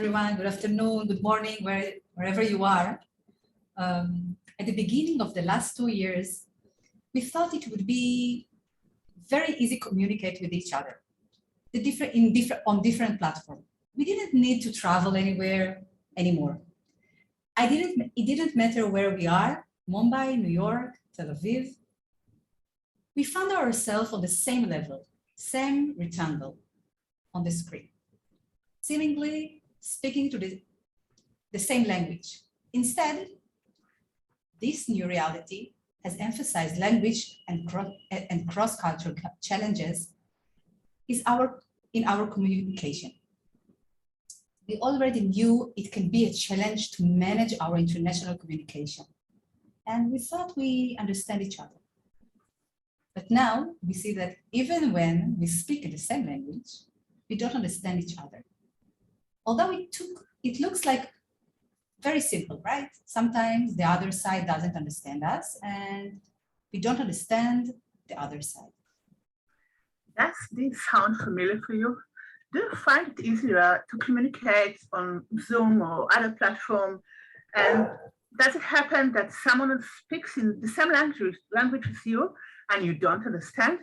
everyone. Good afternoon, good morning, wherever you are. At the beginning of the last 2 years, we thought it would be very easy to communicate with each other on different platforms. We didn't need to travel anywhere anymore. It didn't matter where we are, Mumbai, New York, Tel Aviv. We found ourselves on the same level, same rectangle on the screen, seemingly speaking to the same language. Instead, this new reality has emphasized language and cross-cultural challenges in our communication. We already knew it can be a challenge to manage our international communication, and we thought we understand each other. But now we see that even when we speak in the same language, we don't understand each other. Although it looks like very simple, right? Sometimes the other side doesn't understand us and we don't understand the other side. Does this sound familiar for you? Do you find it easier to communicate on Zoom or other platform? And does it happen that someone speaks in the same language as you and you don't understand?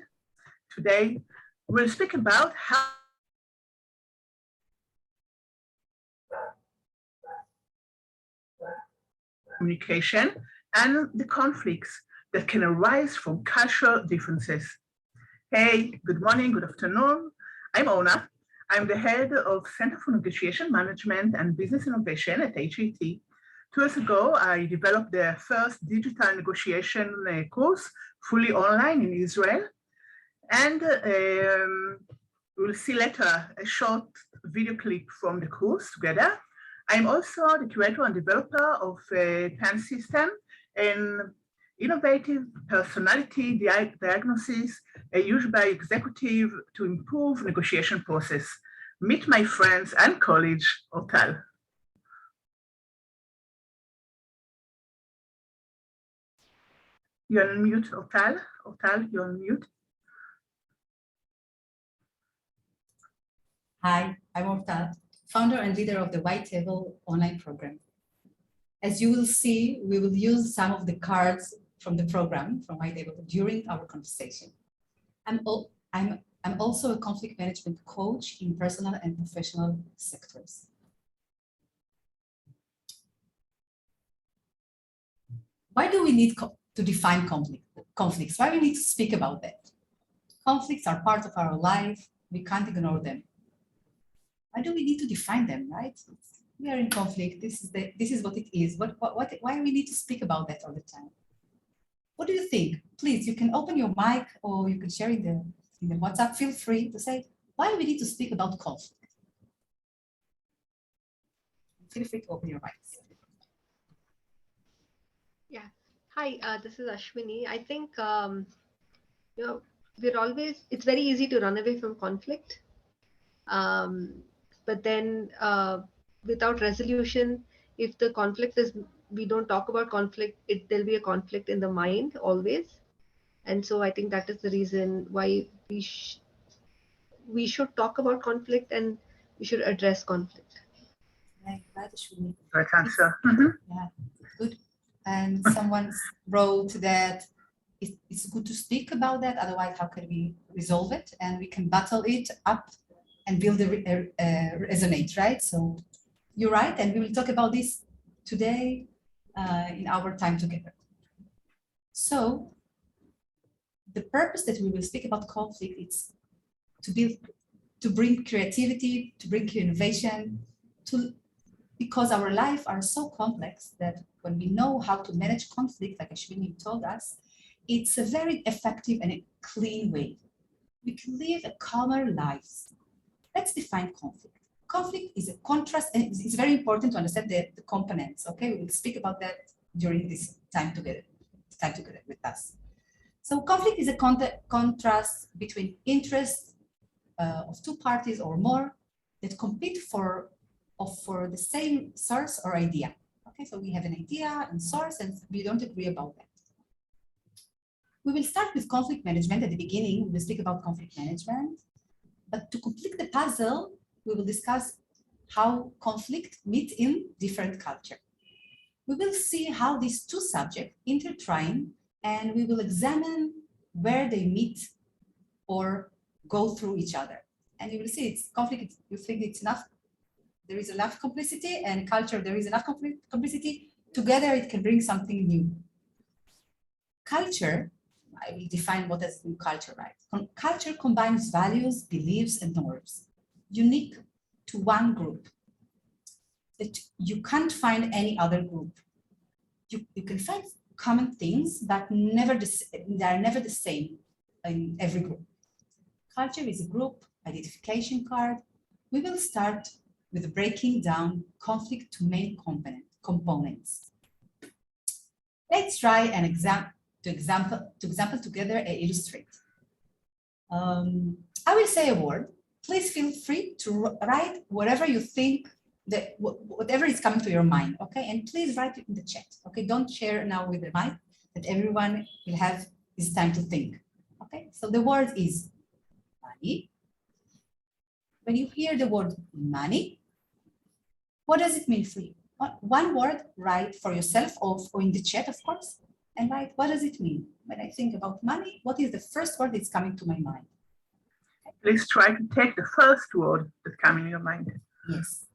Today, we'll speak about how communication and the conflicts that can arise from cultural differences. Hey, good morning, good afternoon. I'm Ona. I'm the head of Center for Negotiation Management and Business Innovation at HAT. 2 years ago, I developed the first digital negotiation course, fully online in Israel. And we'll see later a short video clip from the course together. I'm also the curator and developer of PAN system, an innovative personality diagnosis used by executive to improve negotiation process. Meet my friends and colleague, Ortal. You're on mute, Ortal. Ortal, you're on mute. Hi, I'm Ortal, founder and leader of the White Table online program. As you will see, we will use some of the cards from the program, from White Table, during our conversation. I'm also a conflict management coach in personal and professional sectors. Why do we need to define conflicts? Why do we need to speak about that? Conflicts are part of our life. We can't ignore them. Why do we need to define them, right? We are in conflict. This is what it is. Why do we need to speak about that all the time? What do you think? Please, you can open your mic or you can share in the WhatsApp. Feel free to say, why do we need to speak about conflict? Feel free to open your mics. Yeah. Hi, this is Ashwini. I think, it's very easy to run away from conflict. But then without resolution, if the conflict is, we don't talk about conflict, there'll be a conflict in the mind always. And so I think that is the reason why we should talk about conflict and we should address conflict. Right answer. Yeah, good. And someone wrote that it's good to speak about that, otherwise how can we resolve it? And we can battle it up and build a resonate, right? So you're right, and we will talk about this today in our time together. So the purpose that we will speak about conflict is to bring creativity, to bring innovation, because our lives are so complex that when we know how to manage conflict, like Ashwini told us, it's a very effective and a clean way. We can live a calmer lives. Let's define conflict. Conflict is a contrast, and it's very important to understand the components, okay? We will speak about that during this time together with us. So conflict is a contrast between interests of two parties or more that compete for the same source or idea. Okay, so we have an idea and source, and we don't agree about that. We will start with conflict management at the beginning. We will speak about conflict management. But to complete the puzzle, we will discuss how conflict meet in different culture. We will see how these two subjects intertwine, and we will examine where they meet or go through each other. And you will see it's conflict, you think it's enough, there is enough complicity, and culture, there is enough complicity. Together it can bring something new. Culture, I will define what is new culture, right? Culture combines values, beliefs, and norms, unique to one group that you can't find any other group. You can find common things, but they are never the same in every group. Culture is a group identification card. We will start with breaking down conflict to main components. Let's try an example together and illustrate. I will say a word. Please feel free to write whatever you think, whatever is coming to your mind, okay? And please write it in the chat, okay? Don't share now with the mic, that everyone will have this time to think, okay? So the word is money. When you hear the word money, what does it mean for you? One word, write for yourself or in the chat, of course, and write, what does it mean? When I think about money, what is the first word that's coming to my mind? Please try to take the first word that's coming in your mind. Yes.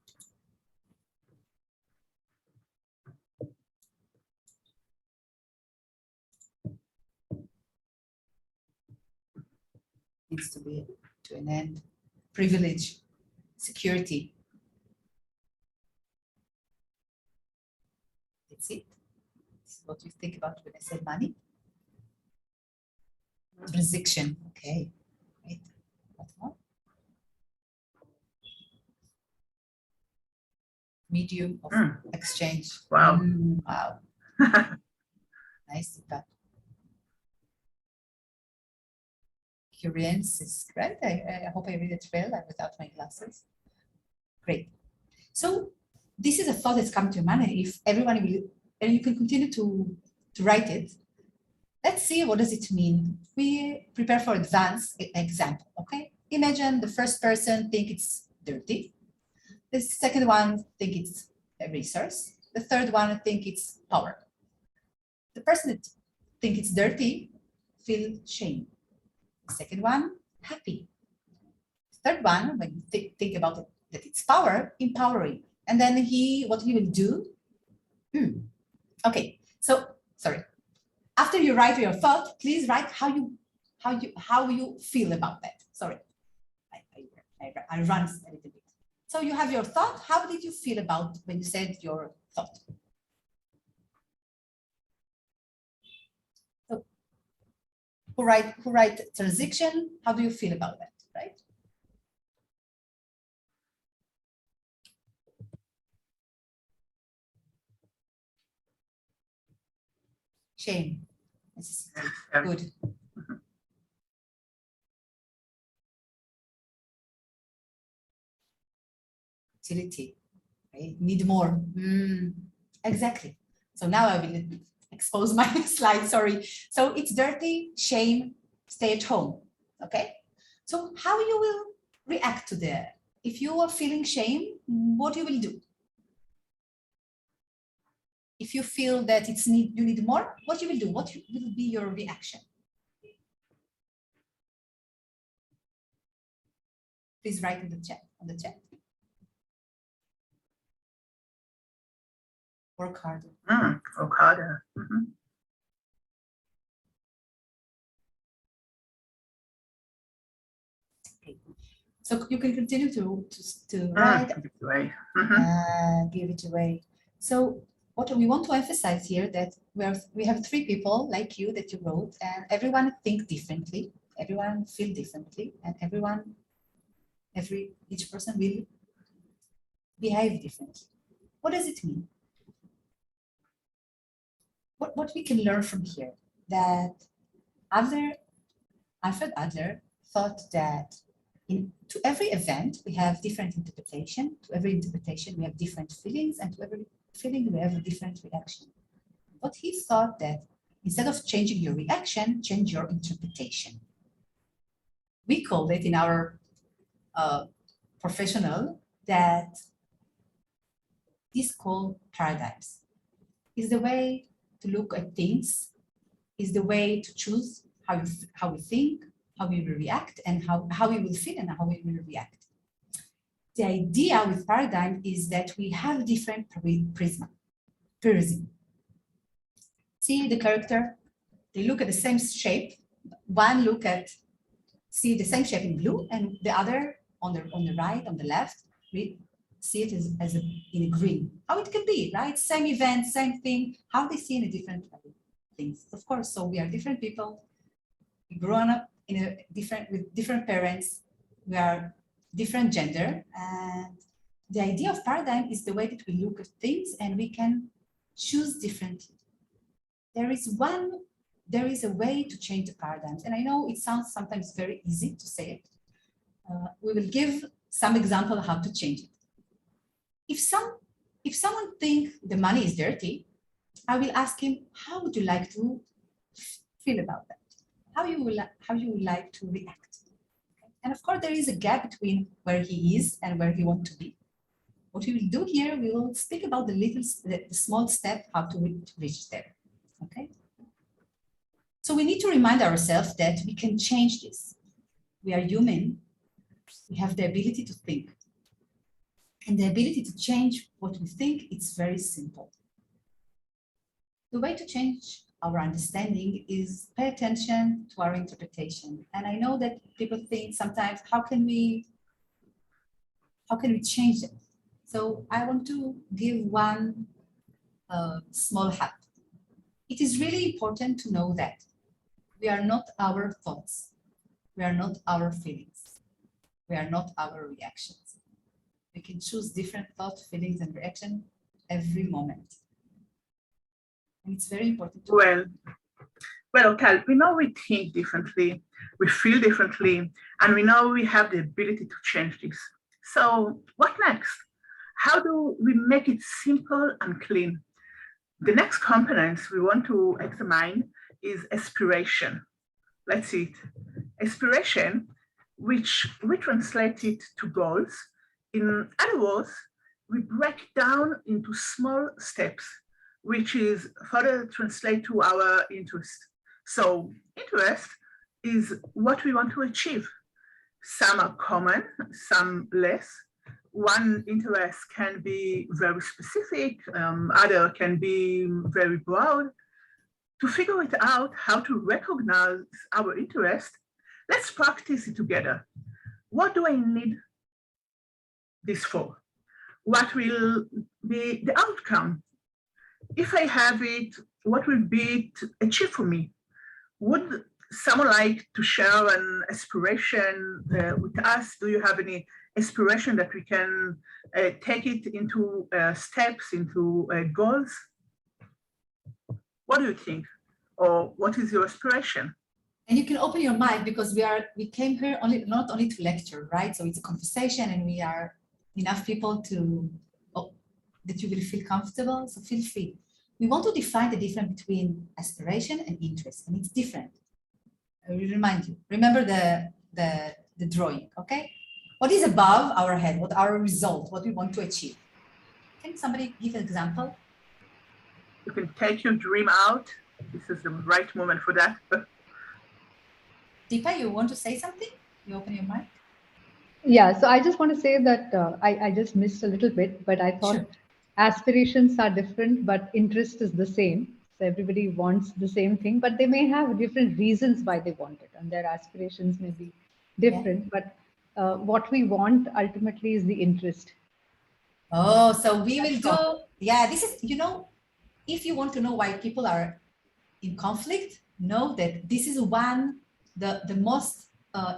Needs to be to an end. Privilege, security. That's it. This is what you think about when I say money. Transaction. Okay. Wait. What more? Medium of exchange. Wow. Wow. Nice. But Curious is great. I hope I read it well without my glasses. Great. So this is a thought that's come to your mind. If everyone will, and you can continue to write it. Let's see, what does it mean? We prepare for advanced example, okay? Imagine the first person think it's dirty. The second one think it's a resource. The third one think it's power. The person that think it's dirty feel shame. The second one, happy. The third one, when you think about it, that it's power, empowering. And then what he will do? Okay, so sorry. After you write your thought, please write how you feel about that. Sorry, I run a little bit. So you have your thought. How did you feel about when you said your thought? So who write transaction? How do you feel about that? Right? Shame. Good. Utility. Right? Need more. Exactly. So now I will expose my slide. Sorry. So it's dirty, shame, stay at home. Okay. So how you will react to that? If you are feeling shame, what you will do? If you feel that you need more, what you will do? What will be your reaction? Please write in the chat, on the chat. Work harder. Work harder. Okay. So you can continue to write. Give it away. So what we want to emphasize here that we have three people like you that you wrote, and everyone think differently, everyone feel differently, and each person will behave differently. What does it mean? What we can learn from here, that Alfred Adler thought that to every event we have different interpretation, to every interpretation we have different feelings, and to every feeling we have a different reaction. But he thought that instead of changing your reaction, change your interpretation. We call it in our professional that This is called paradigms. It's the way to look at things, is the way to choose how we think, how we will react, and how we will feel and how we will react. The idea with paradigm is that we have different prism. See the character, they look at the same shape. One see the same shape in blue, and the other on the right, on the left, we see it in a green. How it can be, right? Same event, same thing, how they see in a different things. Of course, so we are different people. We grown up with different parents. We are different gender, and the idea of paradigm is the way that we look at things, and we can choose differently. There is a way to change the paradigms, and I know it sounds sometimes very easy to say it. We will give some example of how to change it. If someone thinks the money is dirty, I will ask him, how would you like to feel about that? How you would like to react? Okay. And of course, there is a gap between where he is and where he wants to be. What we will do here, we will speak about the small step how to reach there. Okay. So we need to remind ourselves that we can change this. We are human. We have the ability to think. And the ability to change what we think, it's very simple. The way to change our understanding is pay attention to our interpretation. And I know that people think sometimes, how can we change it? So I want to give one small hack. It is really important to know that we are not our thoughts. We are not our feelings. We are not our reactions. We can choose different thoughts, feelings, and reaction every moment. And it's very important. Well, Cal, we know we think differently, we feel differently, and we know we have the ability to change this. So what next? How do we make it simple and clean? The next components we want to examine is aspiration. Let's see it. Aspiration, which we translate it to goals. In other words, we break down into small steps, which is further translate to our interest. So interest is what we want to achieve. Some are common, some less. One interest can be very specific, other can be very broad. To figure it out how to recognize our interest, let's practice it together. What do I need this for? What will be the outcome? If I have it, what will be it achieve for me? Would someone like to share an aspiration with us? Do you have any aspiration that we can take it into steps, into goals? What do you think? Or what is your aspiration? And you can open your mind, because we came here not only to lecture, right? So it's a conversation, and we are enough people that you will feel comfortable, so feel free. We want to define the difference between aspiration and interest, and it's different. I will remind you, remember the drawing, okay? What is above our head, what our result, what we want to achieve? Can somebody give an example? You can take your dream out. This is the right moment for that. Deepa, you want to say something? You open your mic. Yeah, so I just want to say that I just missed a little bit, but I thought Sure. aspirations are different, but interest is the same. So everybody wants the same thing, but they may have different reasons why they want it, and their aspirations may be different. Yeah. But what we want ultimately is the interest. Oh, so we will do, yeah, this is, if you want to know why people are in conflict, know that this is the most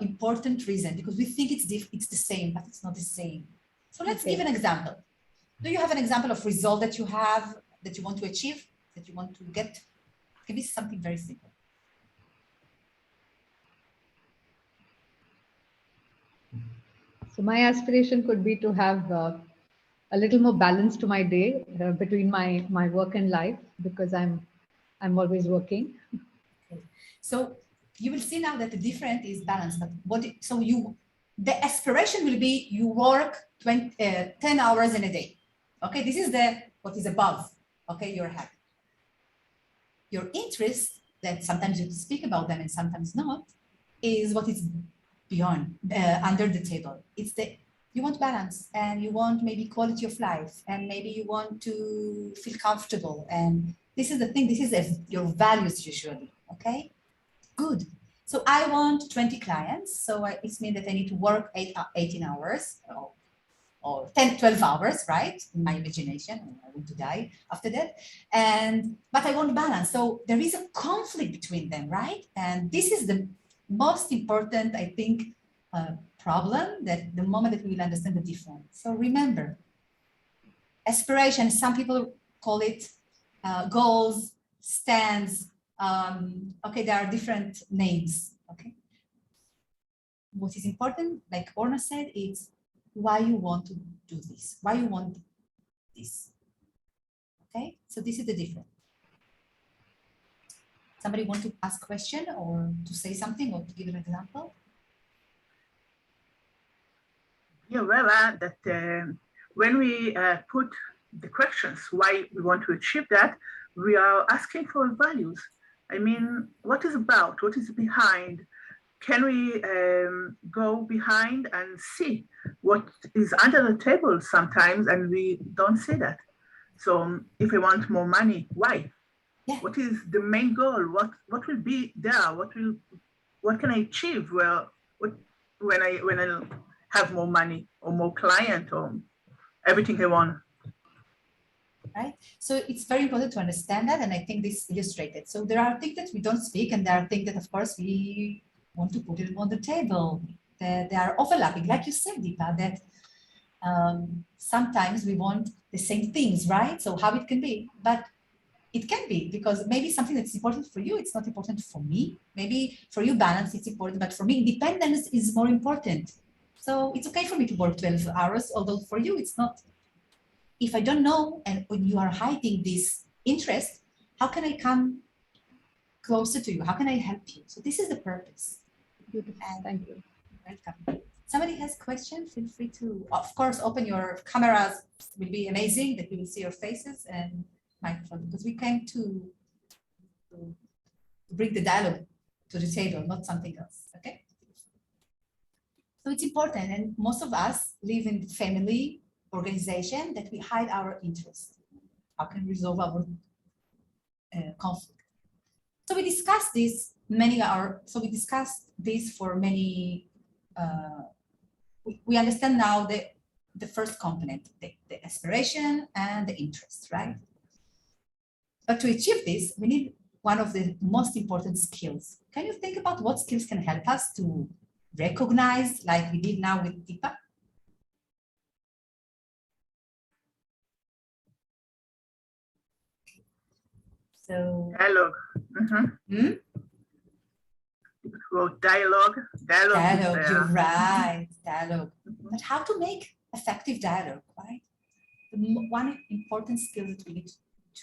important reason, because we think it's the same, but it's not the same. So let's give an example. Do you have an example of result that you have, that you want to achieve, that you want to get? It can be something very simple. So my aspiration could be to have a little more balance to my day between my work and life, because I'm always working. Okay. So you will see now that the difference is balance. But the aspiration will be you work 10 hours in a day. Okay, this is what is above. Okay, your head. Your interest, that sometimes you speak about them and sometimes not, is what is beyond, under the table. It's you want balance, and you want maybe quality of life, and maybe you want to feel comfortable. And this is the thing, this is your values usually, okay? Good. So I want 20 clients. So it means that I need to work 18 hours or 10, 12 hours, right? In my imagination, I want to die after that. But I want balance. So there is a conflict between them, right? And this is the most important, I think, problem, that the moment that we will understand the difference. So remember, aspiration, some people call it goals, stands. Okay, there are different names, okay? What is important, like Orna said, is why you want to do this, why you want this, okay? So this is the difference. Somebody want to ask a question or to say something or to give an example? Yeah, well, that when we put the questions why we want to achieve that, we are asking for values. I mean, what is about? What is behind? Can we go behind and see what is under the table sometimes, and we don't see that? So if we want more money, why? Yeah. What is the main goal? What will be there? What can I achieve? Well, when I have more money or more client or everything I want. Right? So it's very important to understand that, and I think this illustrated. So there are things that we don't speak, and there are things that, of course, we want to put it on the table. They are overlapping, like you said, Deepa, that sometimes we want the same things, right? So how it can be, but it can be, because maybe something that's important for you, it's not important for me. Maybe for you, balance is important, but for me, independence is more important. So it's okay for me to work 12 hours, although for you, it's not. If I don't know, and when you are hiding this interest, how can I come closer to you? How can I help you? So this is the purpose. Beautiful. And Thank you. welcome. Somebody has questions, feel free to, of course, open your cameras. It will be amazing that we will see your faces and microphone, because we came to bring the dialogue to the table, not something else, okay? So it's important, and most of us live in family, organization, that we hide our interests. How can we resolve our conflict? So we discussed this we discussed this for many, we understand now the first component, the aspiration and the interest, right? But to achieve this, we need one of the most important skills. Can you think about what skills can help us to recognize, like we did now with Deepa? So Dialogue. Well, dialogue. Dialogue, you're right, dialogue. But how to make effective dialogue, right? One important skill that we need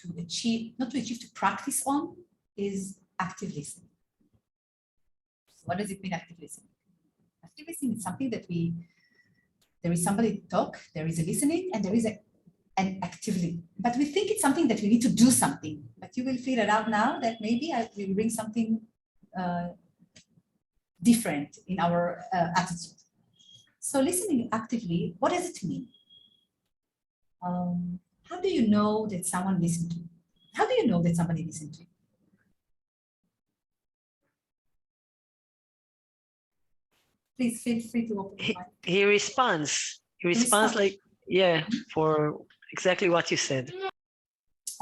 to achieve, not to achieve, to practice on, is active listening. So what does it mean, active listening? Active listening is something that there is somebody to talk, there is a listening, and there is an actively. But we think it's something that we need to do something. But you will figure it out now that maybe I will bring something different in our attitude. So listening actively, what does it mean? How do you know that someone listened to you? How do you know that somebody listened to you? Please feel free to open the mic. He responds. He responds like, yeah, for exactly what you said.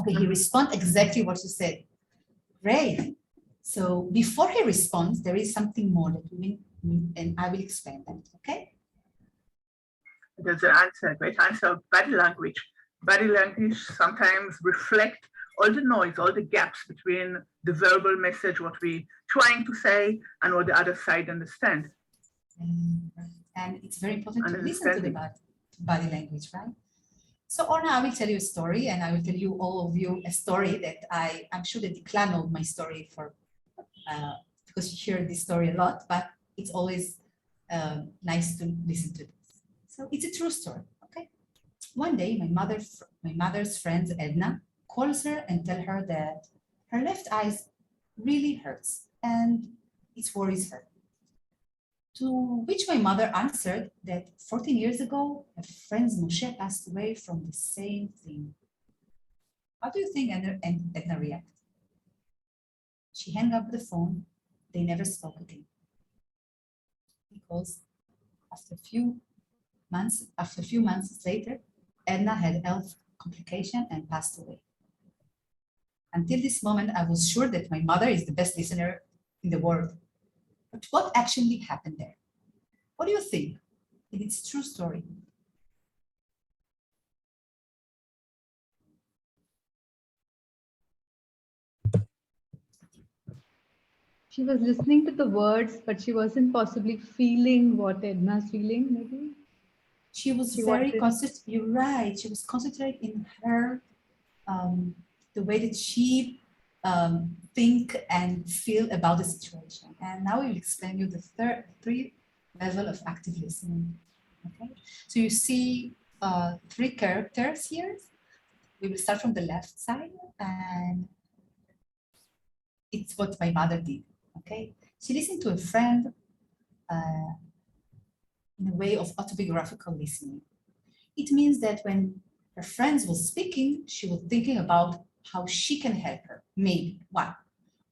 Okay, he responds exactly what you said. Great. So before he responds, there is something more that we need, and I will explain that, okay? There's an answer, great answer. Body language. Body language sometimes reflect all the noise, all the gaps between the verbal message, what we're trying to say, and what the other side understand. And it's very important to listen to the body language, right? So Orna, I will tell you a story, and I will tell you, all of you, a story that I'm sure that Dikla knows my story because you hear this story a lot, but it's always nice to listen to this. So it's a true story, okay? One day, my mother's friend Edna calls her and tell her that her left eye really hurts and it worries her. To which my mother answered that 14 years ago, her friend Moshe passed away from the same thing. How do you think Edna reacted? She hung up the phone. They never spoke again. Because after a few months later, Edna had health complication and passed away. Until this moment, I was sure that my mother is the best listener in the world. But what actually happened there? What do you think? It's a true story. She was listening to the words, but she wasn't possibly feeling what Edna's feeling, maybe? She was very concentrated. You're right. She was concentrated in her, the way that she think and feel about the situation. And now we'll explain you the three level of active listening. Okay. So you see 3 characters here. We will start from the left side, and it's what my mother did. Okay. She listened to a friend in a way of autobiographical listening. It means that when her friends were speaking, she was thinking about how she can help her, maybe one,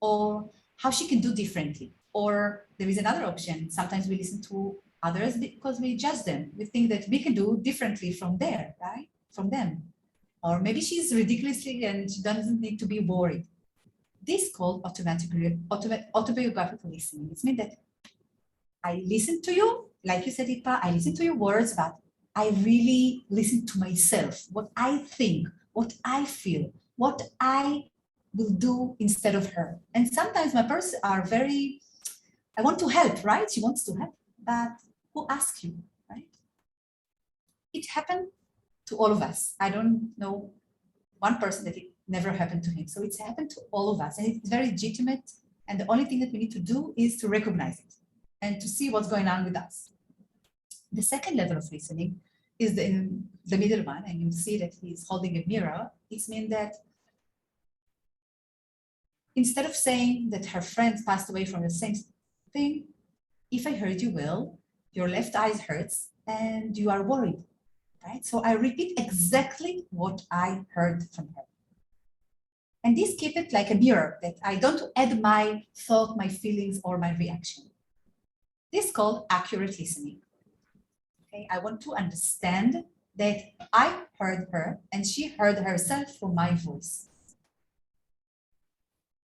or how she can do differently. Or there is another option. Sometimes we listen to others because we judge them. We think that we can do differently from there, right? From them. Or maybe she's ridiculously and she doesn't need to be worried. This is called autobiographical listening. It means that I listen to you, like you said, Ipa, I listen to your words, but I really listen to myself, what I think, what I feel, what I will do instead of her. And sometimes my parents are very, I want to help, right? She wants to help, but who asks you, right? It happened to all of us. I don't know one person that it never happened to him. So it's happened to all of us, and it's very legitimate. And the only thing that we need to do is to recognize it and to see what's going on with us. The second level of listening is the middle one, and you see that he's holding a mirror. It means that instead of saying that her friends passed away from the same thing, if I heard you well, your left eye hurts and you are worried, right? So I repeat exactly what I heard from her. And this keep it like a mirror, that I don't add my thought, my feelings, or my reaction. This is called accurate listening. Okay, I want to understand that I heard her and she heard herself from my voice.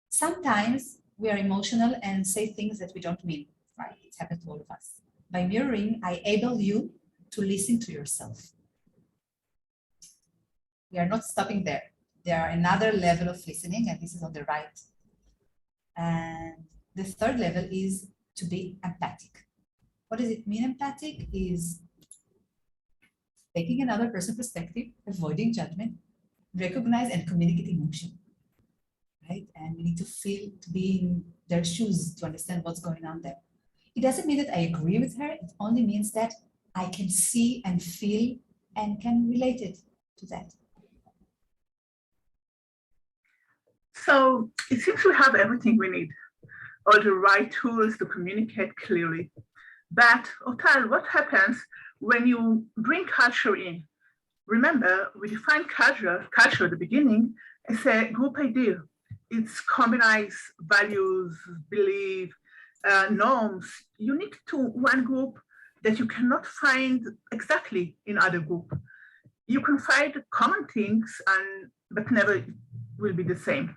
Sometimes we are emotional and say things that we don't mean, right? It's happened to all of us. By mirroring, I enable you to listen to yourself. We are not stopping there. There are another level of listening, and this is on the right. And the third level is to be empathic. What does it mean, empathic? Is taking another person's perspective, avoiding judgment, recognize and communicate emotion, right? And we need to feel, to be in their shoes to understand what's going on there. It doesn't mean that I agree with her. It only means that I can see and feel and can relate it to that. So it seems we have everything we need, all the right tools to communicate clearly. But Otal, what happens when you bring culture in? Remember, we defined culture at the beginning as a group idea. It's combines values, belief, norms unique to one group that you cannot find exactly in other group. You can find common things, but never will be the same.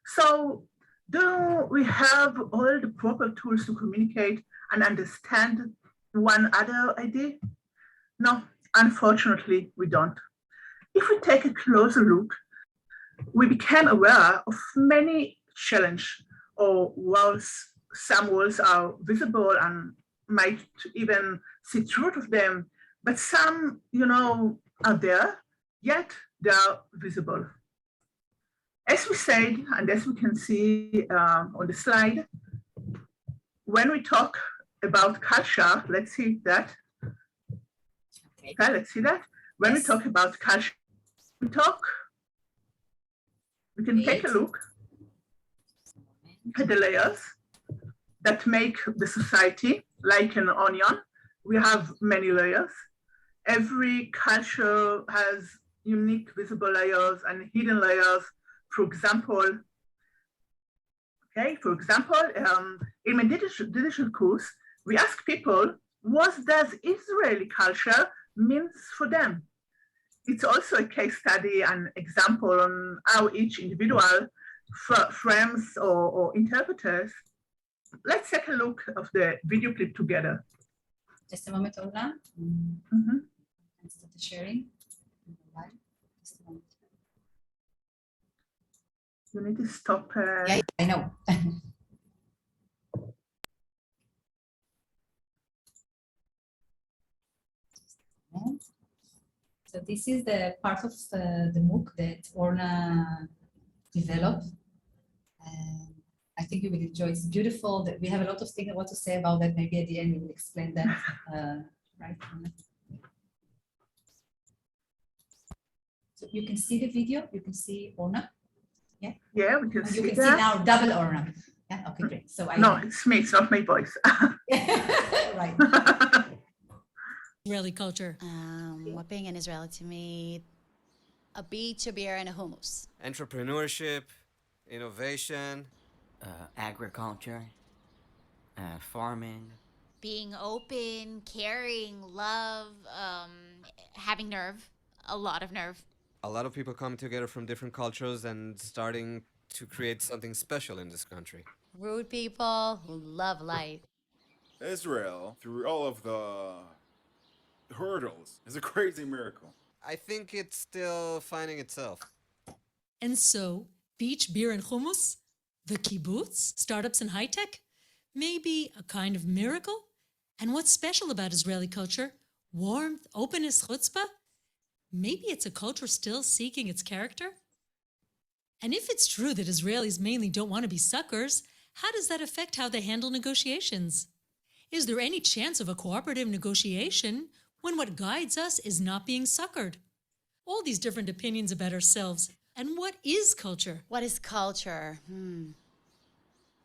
So do we have all the proper tools to communicate and understand one other idea? No, unfortunately, we don't. If we take a closer look, we became aware of many challenges or walls. Some walls are visible and might even see truth of them, but some, are there, yet they are visible. As we said, and as we can see on the slide, when we talk about culture, let's see that. Okay, let's see that. When we Yes. talk about culture, we can take a look at the layers that make the society like an onion. We have many layers. Every culture has unique visible layers and hidden layers. For example, in my digital course, we ask people, what does Israeli culture means for them? It's also a case study and example on how each individual frames or interpreters. Let's take a look of the video clip together. Just a moment, Orna. Mm-hmm. And start the sharing. Just a moment. You need to stop. Yeah, I know. So this is the part of the MOOC that Orna developed. And I think you will enjoy. It's beautiful. That we have a lot of things I want to say about that. Maybe at the end we will explain that. Right. So you can see the video. You can see Orna. Yeah. Yeah, we can And see you can that. see now double Orna. Yeah. Okay. Great. So No, it's me. It's not my voice. Right. Israeli culture. What being an Israeli to me, a beach, a beer, and a hummus. Entrepreneurship, innovation, agriculture, farming. Being open, caring, love, having nerve, a lot of nerve. a lot of people coming together from different cultures and starting to create something special in this country. Rude people who love life. Israel, through all of the hurdles, is a crazy miracle. I think it's still finding itself. And so, beach, beer, and hummus? The kibbutz? Startups and high-tech? Maybe a kind of miracle? And what's special about Israeli culture? Warmth, openness, chutzpah? Maybe it's a culture still seeking its character? And if it's true that Israelis mainly don't want to be suckers, how does that affect how they handle negotiations? Is there any chance of a cooperative negotiation when what guides us is not being suckered? All these different opinions about ourselves. And what is culture? What is culture?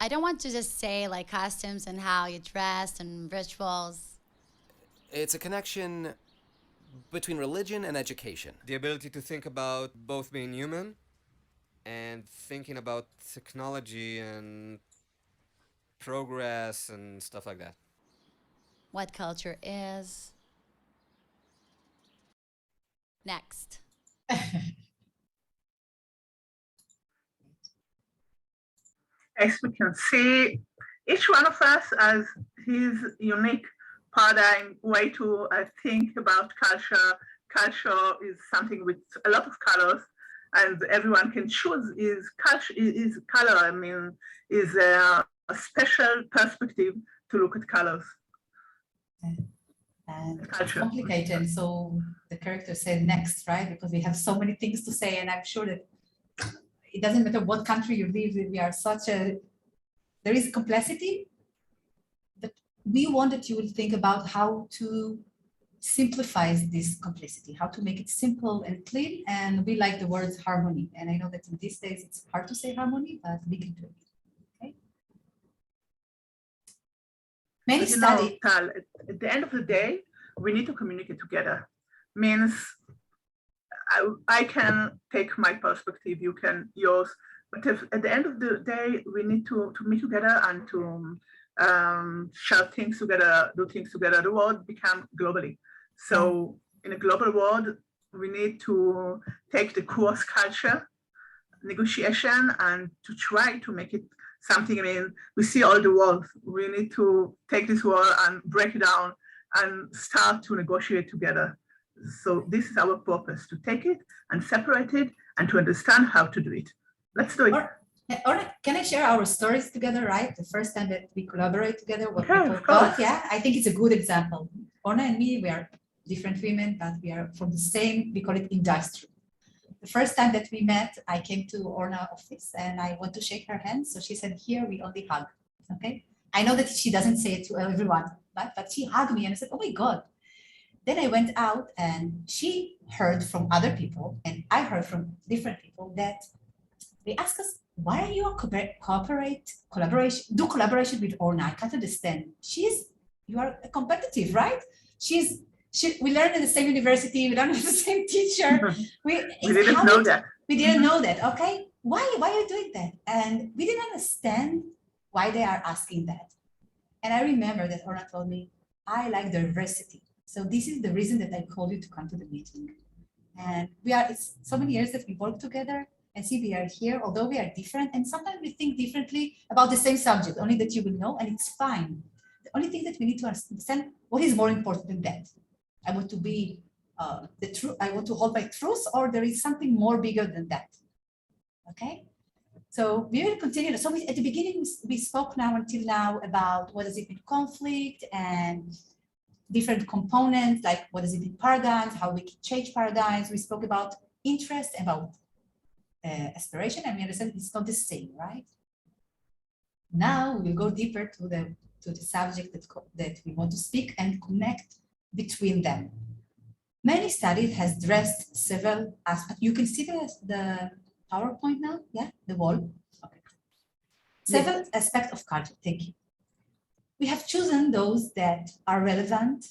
I don't want to just say like costumes and how you dress and rituals. It's a connection between religion and education. The ability to think about both being human and thinking about technology and progress and stuff like that. What culture is. Next. As we can see, each one of us has his unique paradigm way to think about culture. Culture is something with a lot of colors, and everyone can choose his culture, his color. I mean, is a special perspective to look at colors. And it's Culture. complicated. So the character said next, right? Because we have so many things to say, and I'm sure that it doesn't matter what country you live in. We are such a, there is complexity, but we want that you will think about how to simplify this complexity, how to make it simple and clean. And we like the words harmony. And I know that in these days it's hard to say harmony, but we can do it. Okay. Many But you know, studies. Tal, at the end of the day, we need to communicate together. Means I can take my perspective, you can yours, but if at the end of the day, we need to meet together and to share things together, do things together. The world become globally. So in a global world, we need to take the cross culture negotiation and to try to make it something. I mean, we see all the world. We need to take this world and break it down and start to negotiate together. So this is our purpose, to take it and separate it and to understand how to do it. Let's do it. Or can I share our stories together, right? The first time that we collaborate together, what Okay, people of course. thought, yeah, I think it's a good example. Orna and me, we are different women, but we are from the same, we call it industry. The first time that we met, I came to Orna's office and I want to shake her hand. So she said, here we only hug, okay? I know that she doesn't say it to everyone, but she hugged me and I said, oh my God. Then I went out and she heard from other people and I heard from different people that they ask us, why are you do collaboration with Orna? I can't understand. You are competitive, right? We learned at the same university, we learned with the same teacher. We didn't know that. We didn't know that, okay? Why are you doing that? And we didn't understand why they are asking that. And I remember that Orna told me, I like diversity. So this is the reason that I called you to come to the meeting. And it's so many years that we work together, and see we are here, although we are different, and sometimes we think differently about the same subject, only that you will know, and it's fine. The only thing that we need to understand, what is more important than that? I want to be the truth, I want to hold my truth, or there is something more bigger than that, okay? So we will continue. So at the beginning, we spoke until now about what does it mean conflict and different components, like what does it mean paradigms, how we can change paradigms. We spoke about interest, about aspiration, and we understand it's not the same, right? Now we will go deeper to the subject that we want to speak and connect between them. Many studies has addressed several aspects. You can see the PowerPoint now, yeah, the wall. Okay. Several aspects of culture. Thank you. We have chosen those that are relevant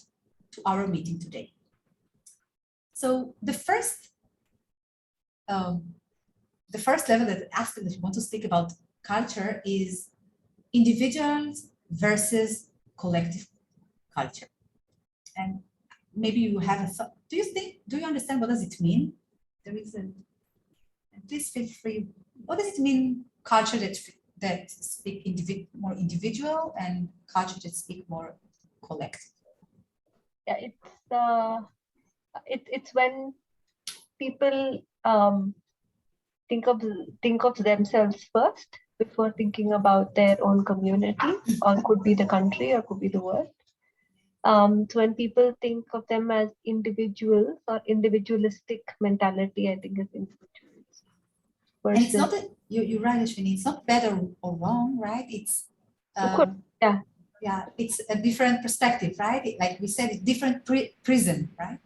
to our meeting today. So the first level, that aspect that we want to speak about culture is individuals versus collective culture. And maybe you have a thought. Do you understand what does it mean? There is and please feel free. What does it mean, culture that speak more individual and culture that speak more collective? Yeah, it's when people think of themselves first before thinking about their own community, or could be the country, or could be the world. So when people think of them as individuals or individualistic mentality, I think is individuals. And it's not that you're right, Ashwini. It's not better or wrong, right? It's it's a different perspective, right? Like we said, it's different prism, right?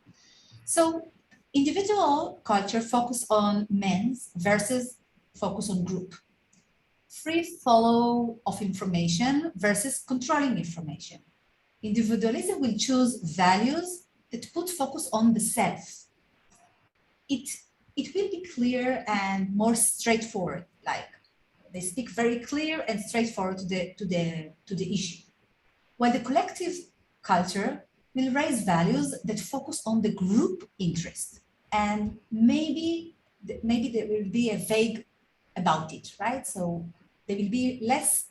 So individual culture focus on men's versus focus on group. Free follow of information versus controlling information. Individualism will choose values that put focus on the self. It will be clear and more straightforward, like they speak very clear and straightforward to the issue. While the collective culture will raise values that focus on the group interest, and maybe there will be a vague about it, right? So they will be less,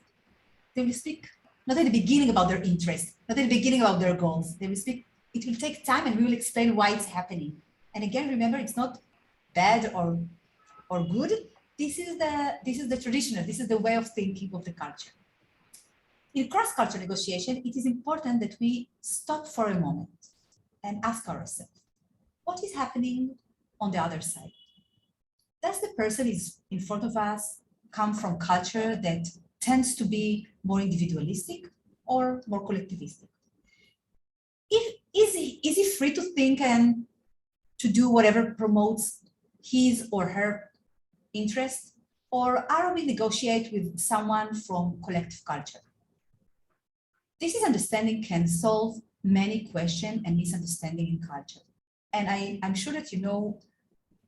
they will speak not at the beginning about their interest, not at the beginning about their goals. They will speak, it will take time, and we will explain why it's happening. And again, remember, it's not bad or good. This is the traditional, this is the way of thinking of the culture. In cross-cultural negotiation, it is important that we stop for a moment and ask ourselves, what is happening on the other side? Does the person is in front of us come from culture that tends to be more individualistic or more collectivistic? Is he free to think and to do whatever promotes his or her interest, or are we negotiate with someone from collective culture? This understanding can solve many questions and misunderstanding in culture. And I'm sure that you know,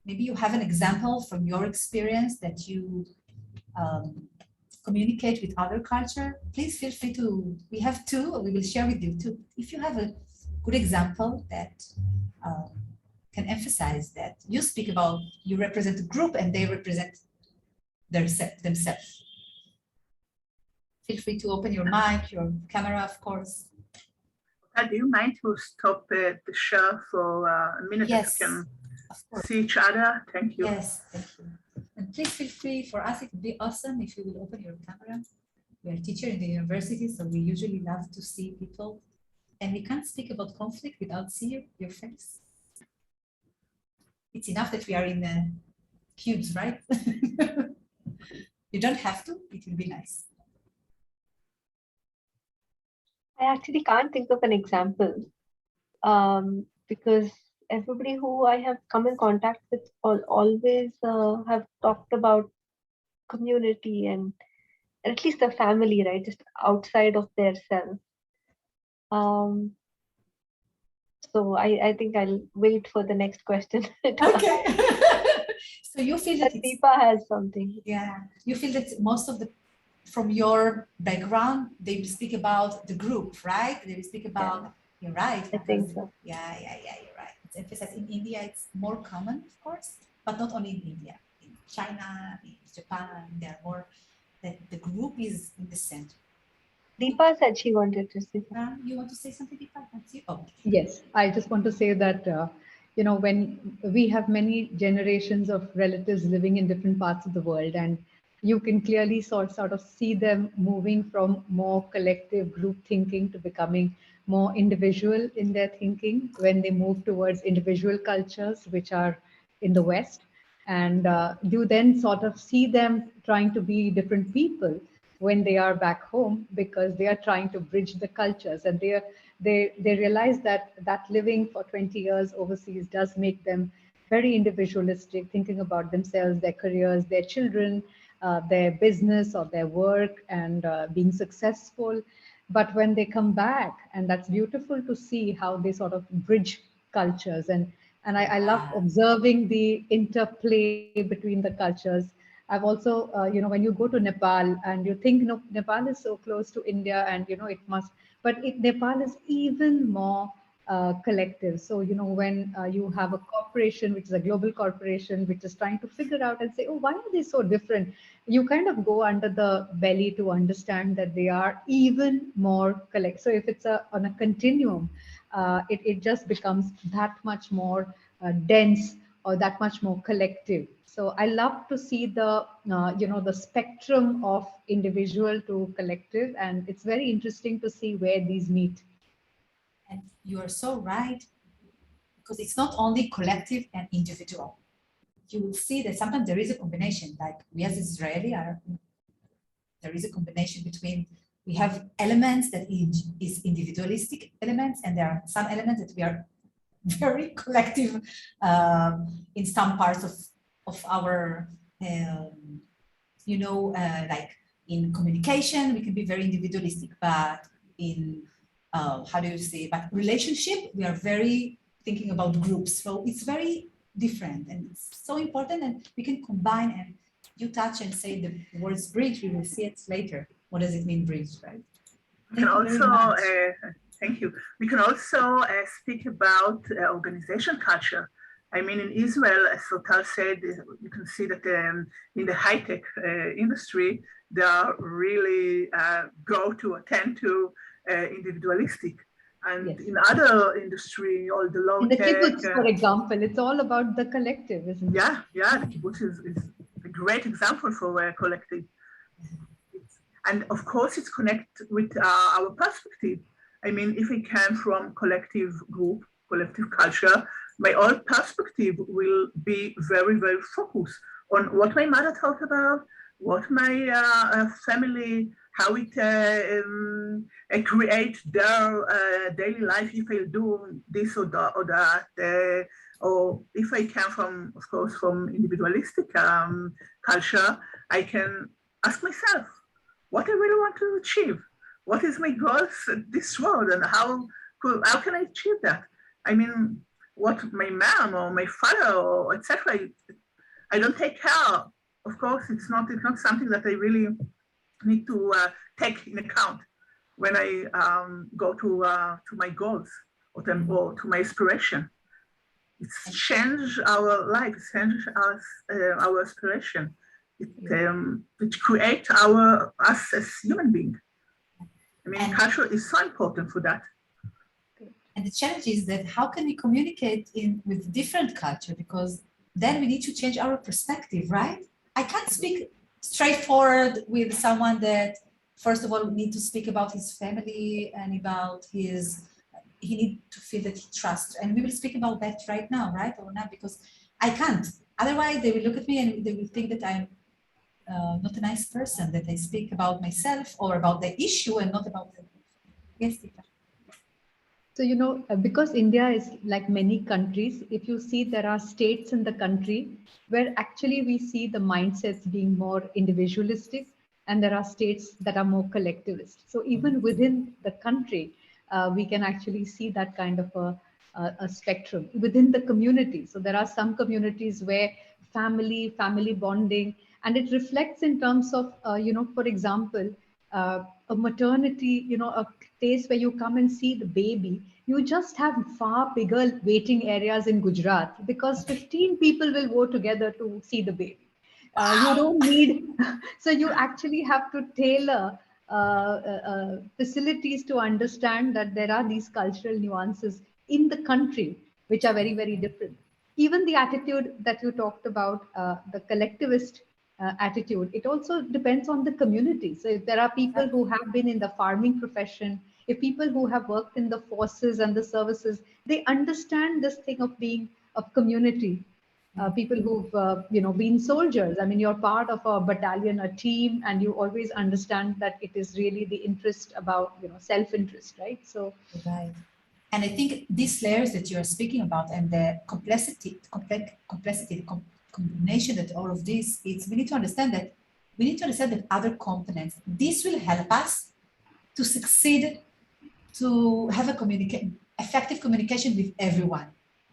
maybe you have an example from your experience that you communicate with other culture. Please feel free to, we have two, we will share with you too. If you have a good example that can emphasize that you speak about, you represent a group and they represent themselves. Feel free to open your mic, your camera, of course. Do you mind to stop the share for a minute? Yes, so we can see each other? Thank you. Yes, thank you. And please feel free, for us, it would be awesome if you will open your camera. We are a teacher in the university, so we usually love to see people. And we can't speak about conflict without seeing your face. It's enough that we are in the cubes, right? You don't have to, it will be nice. I actually can't think of an example because everybody who I have come in contact with always have talked about community and at least a family, right? Just outside of their self. Um, so I think I'll wait for the next question. Okay. So you feel that Deepa has something. Yeah, you feel that most of the, from your background, they will speak about the group, right? They will speak about, you're right. I think so. Yeah, you're right. It's emphasized in India, it's more common, of course, but not only in India. In China, in Japan, they're more, that the group is in the center. Deepa said she wanted to say something. You want to say something, Deepa? That's you. Oh. Yes, I just want to say that, when we have many generations of relatives living in different parts of the world, and you can clearly sort of see them moving from more collective group thinking to becoming more individual in their thinking when they move towards individual cultures, which are in the West. And you then sort of see them trying to be different people when they are back home, because they are trying to bridge the cultures, and they realize that living for 20 years overseas does make them very individualistic, thinking about themselves, their careers, their children, their business or their work, and being successful. But when they come back, and that's beautiful to see how they sort of bridge cultures, and I love observing the interplay between the cultures. I've also, when you go to Nepal and you think, Nepal is so close to India, and, it must, but Nepal is even more collective. So, when you have a corporation, which is a global corporation, which is trying to figure out and say, oh, why are they so different? You kind of go under the belly to understand that they are even more collective. So if it's on a continuum, it just becomes that much more dense or that much more collective. So I love to see the the spectrum of individual to collective, and it's very interesting to see where these meet. And you are so right, because it's not only collective and individual. You will see that sometimes there is a combination, like we as Israeli are, there is a combination between, we have elements that is individualistic elements, and there are some elements that we are very collective in some parts of our, like in communication, we can be very individualistic, but in, how do you say, but relationship, we are very thinking about groups. So it's very different, and it's so important, and we can combine, and you touch and say the words bridge, we will see it later. What does it mean, bridge, right? Thank you very much. Thank you. We can also speak about organization culture. I mean, in Israel, as Sotal said, you can see that in the high-tech industry, they are really tend to individualistic. And yes, in other industry, all the low-tech... In the kibbutz, for example, it's all about the collective, isn't it? Yeah, the kibbutz is a great example for collective. And of course, it's connected with our perspective. I mean, if we come from collective group, collective culture, my own perspective will be very, very focused on what my mother talked about, what my family, how it create their daily life, if I do this or that, or if I come from, of course, from individualistic culture, I can ask myself, what I really want to achieve? What is my goals in this world, and how can I achieve that? I mean, what my mom or my father or etc. I don't take care. Of course, it's not something that I really need to take in account when I go to my goals or to my aspiration. It's changed our life. It's changed our aspiration. It creates us as human beings. I mean, culture is so important for that. And the challenge is that how can we communicate with different culture? Because then we need to change our perspective, right? I can't speak straightforward with someone that, first of all, need to speak about his family and about he need to feel that he trusts. And we will speak about that right now, right? Or not, because I can't. Otherwise, they will look at me and they will think that I'm not a nice person, that I speak about myself or about the issue and not about the... Yes, Deepa. So, because India is like many countries, if you see, there are states in the country where actually we see the mindsets being more individualistic, and there are states that are more collectivist. So even within the country, we can actually see that kind of a spectrum within the community. So there are some communities where family bonding, and it reflects in terms of, for example, a maternity, a place where you come and see the baby. You just have far bigger waiting areas in Gujarat because 15 people will go together to see the baby. You don't need, so you actually have to tailor facilities to understand that there are these cultural nuances in the country which are very, very different. Even the attitude that you talked about, the collectivist attitude, it also depends on the community. So if there are people who have been in the farming profession, if people who have worked in the forces and the services, they understand this thing of being of community. People who've been soldiers. I mean, you're part of a battalion, a team, and you always understand that it is really the interest about self-interest, right? So right. And I think these layers that you are speaking about and the complexity, combination that all of this, we need to understand that other components. This will help us to succeed, to have effective communication with everyone.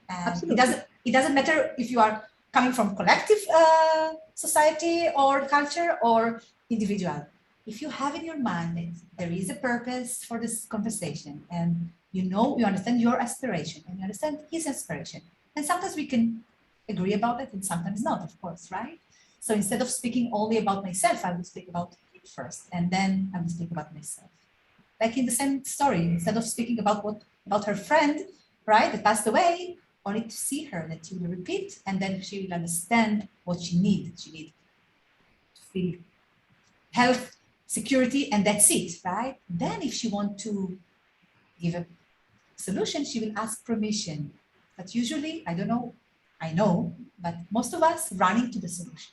And absolutely. It doesn't matter if you are coming from collective society or culture or individual. If you have in your mind that there is a purpose for this conversation, and you understand your aspiration and you understand his aspiration, and sometimes we can agree about it and sometimes not, of course, right? So instead of speaking only about myself, I will speak about him first, and then I will speak about myself. Like in the same story, instead of speaking about her friend, right, that passed away, only to see her, that she will repeat, and then she will understand what she needs. She needs to feel health, security, and that's it, right? Then if she wants to give a solution, she will ask permission. But usually, I don't know, I know, but most of us run into the solution.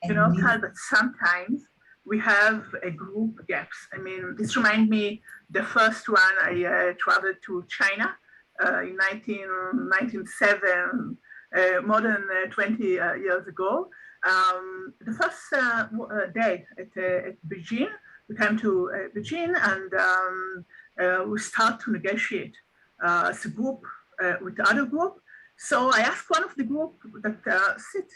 Tal, but sometimes we have a group gaps. I mean, this reminds me, the first one, I traveled to China in 1997, more than 20 years ago. The first day at Beijing, we came to Beijing and we start to negotiate as a group with the other group. So I asked one of the group that sit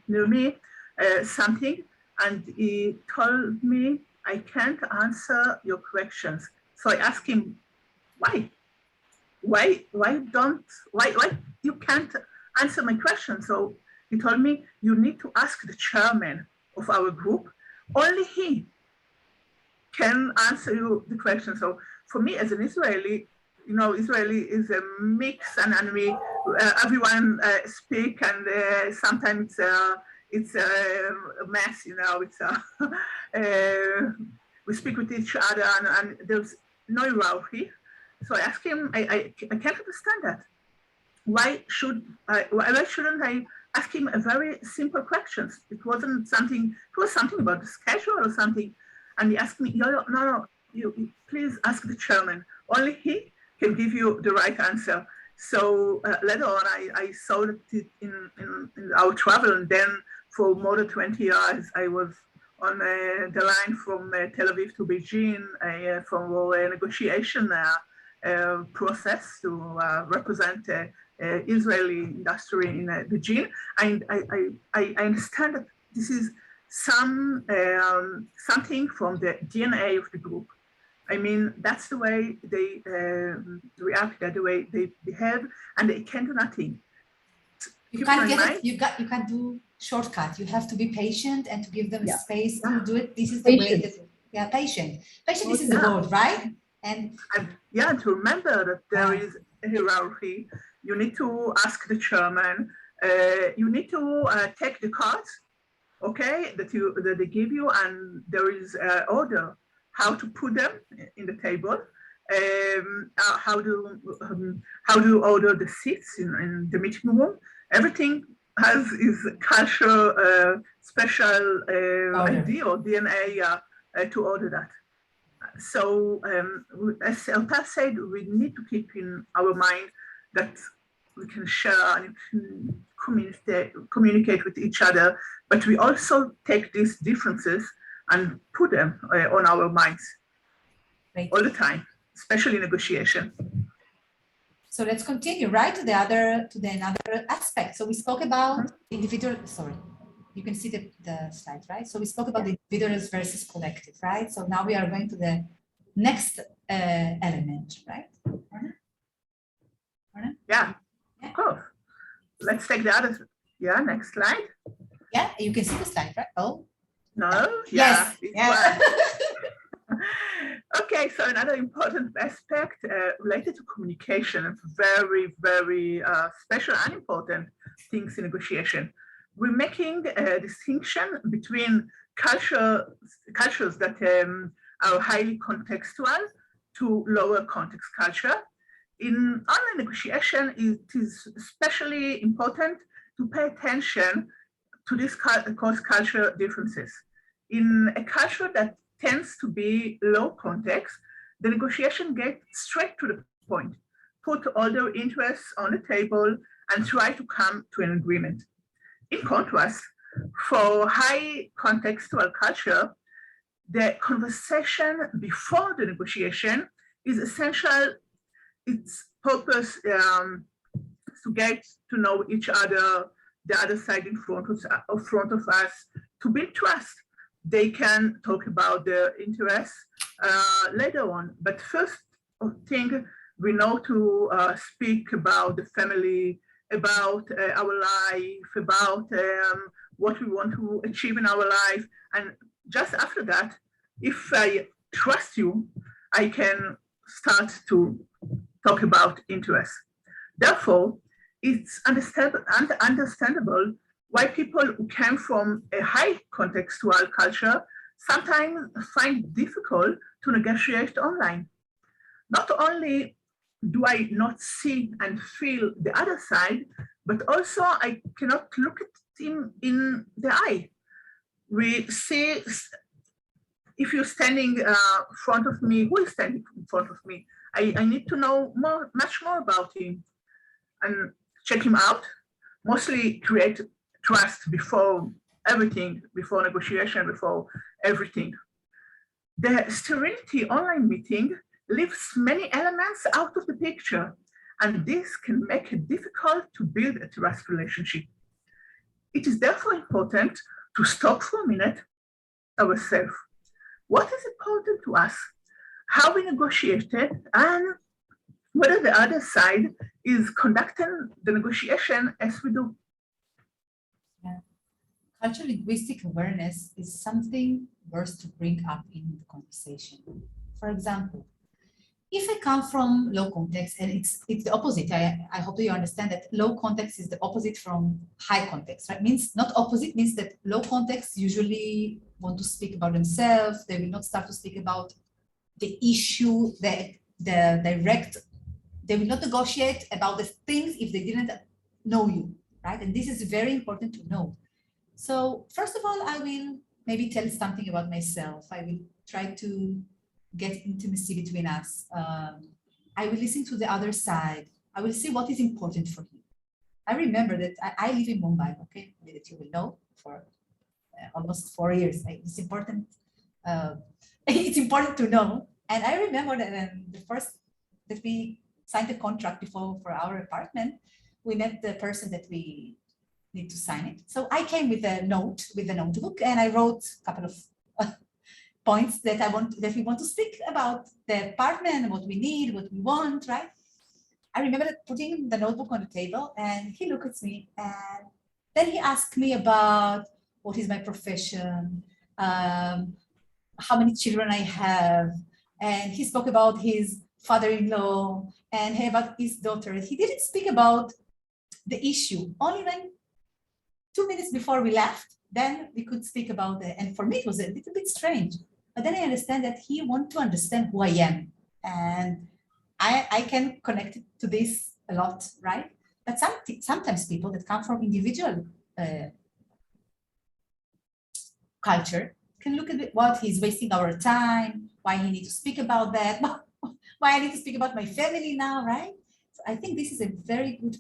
near me something, and he told me, I can't answer your questions. So I asked him, why you can't answer my question? So he told me, you need to ask the chairman of our group. Only he can answer you the question. So for me as an Israeli, Israeli is a mix, and we everyone speak, and sometimes it's a mess. We speak with each other, and there's no hierarchy. So I asked him, I can't understand that. Why shouldn't I ask him a very simple question? It was something about the schedule or something. And he asked me, no, you please ask the chairman. Only he can give you the right answer. So later on, I saw that in our travel, and then for more than 20 years, I was on the line from Tel Aviv to Beijing for a negotiation process to represent Israeli industry in Beijing. And I understand that this is something from the DNA of the group. I mean, that's the way they react, that's the way they behave, and they can do nothing. You can't get it. You can't do shortcut. You have to be patient and to give them space to do it. This is the way. Patient. Patient is the word, right? And to remember that there is a hierarchy. You need to ask the chairman. You need to take the cards, okay, that they give you, and there is order how to put them in the table, how do you order the seats in the meeting room. Everything has is cultural special idea or DNA to order that. So as Elta said, we need to keep in our mind that we can share and communicate with each other, but we also take these differences and put them on our minds all the time, especially negotiation. So let's continue right to another aspect. So we spoke about individual. Sorry, you can see the slide, right? So we spoke about the individuals versus collective, right? So now we are going to the next element, right? Yeah, of course. Let's take the other. Yeah, next slide. Yeah, you can see the slide, right? Oh, no. Yeah, yes. Yeah. Okay, so another important aspect related to communication, very, very special and important things in negotiation. We're making a distinction between cultures that are highly contextual to lower context culture. In online negotiation, it is especially important to pay attention to these cross-cultural differences. In a culture that tends to be low context, the negotiation gets straight to the point, put all their interests on the table and try to come to an agreement. In contrast, for high contextual culture, the conversation before the negotiation is essential. Its purpose is to get to know each other, the other side in front of us, to build trust. They can talk about their interests later on. But first thing, we know to speak about the family, about our life, about what we want to achieve in our life. And just after that, if I trust you, I can start to talk about interests. Therefore, it's understandable why people who came from a high contextual culture sometimes find it difficult to negotiate online. Not only do I not see and feel the other side, but also I cannot look at him in the eye. We see, if you're standing in front of me, who is standing in front of me? I need to know much more about him and check him out, mostly create trust before everything, before negotiation, before everything. The sterility online meeting leaves many elements out of the picture, and this can make it difficult to build a trust relationship. It is therefore important to stop for a minute ourselves. What is important to us? How we negotiated, and whether the other side is conducting the negotiation as we do. Yeah. Cultural linguistic awareness is something worth to bring up in the conversation. For example, if I come from low context, and it's the opposite, I hope that you understand that low context is the opposite from high context, right? Means not opposite, means that low context usually want to speak about themselves. They will not start to speak about the issue, the direct, they will not negotiate about the things if they didn't know you, right? And this is very important to know. So first of all, I will maybe tell something about myself. I will try to get intimacy between us. I will listen to the other side. I will see what is important for him. I remember that I live in Mumbai, okay, that you will know, for almost 4 years. It's important. It's important to know. And I remember that the first that we signed the contract before for our apartment, we met the person that we need to sign it. So I came with a note, with a notebook, and I wrote a couple of points that we want to speak about the apartment, what we need, what we want, right? I remember putting the notebook on the table, and he looked at me, and then he asked me about what is my profession, how many children I have, and he spoke about his father-in-law and about his daughter. He didn't speak about the issue. Only when 2 minutes before we left, then we could speak about it. And for me, it was a little bit strange. But then I understand that he wants to understand who I am. And I can connect to this a lot, right? But sometimes people that come from individual culture can look at what he's wasting our time, why he needs to speak about that, why I need to speak about my family now, right? So I think this is a very good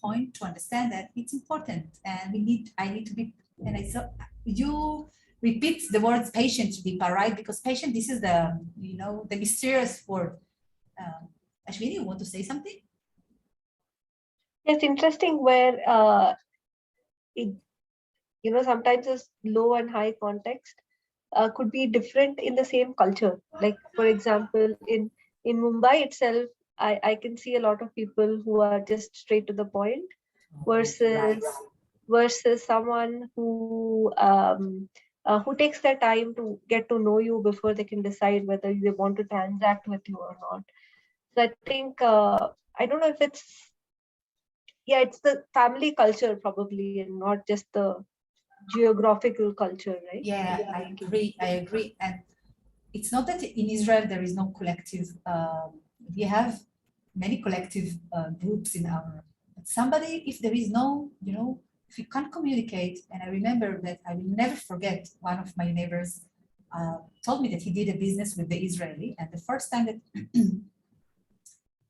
point to understand that it's important, and I need to be, and I saw you repeat the words patient, Deepa, right? Because patient, this is the, the mysterious word. Ashwini, you want to say something? It's interesting where sometimes a low and high context could be different in the same culture. Like, for example, in Mumbai itself, I can see a lot of people who are just straight to the point versus someone who takes their time to get to know you before they can decide whether they want to transact with you or not. So I think I don't know if it's the family culture probably, and not just the geographical culture, right? Yeah, I agree. And it's not that in Israel there is no collective. We have many collective groups in our. But somebody, if there is no, if you can't communicate, and I remember that I will never forget, one of my neighbors told me that he did a business with the Israeli, and the first time that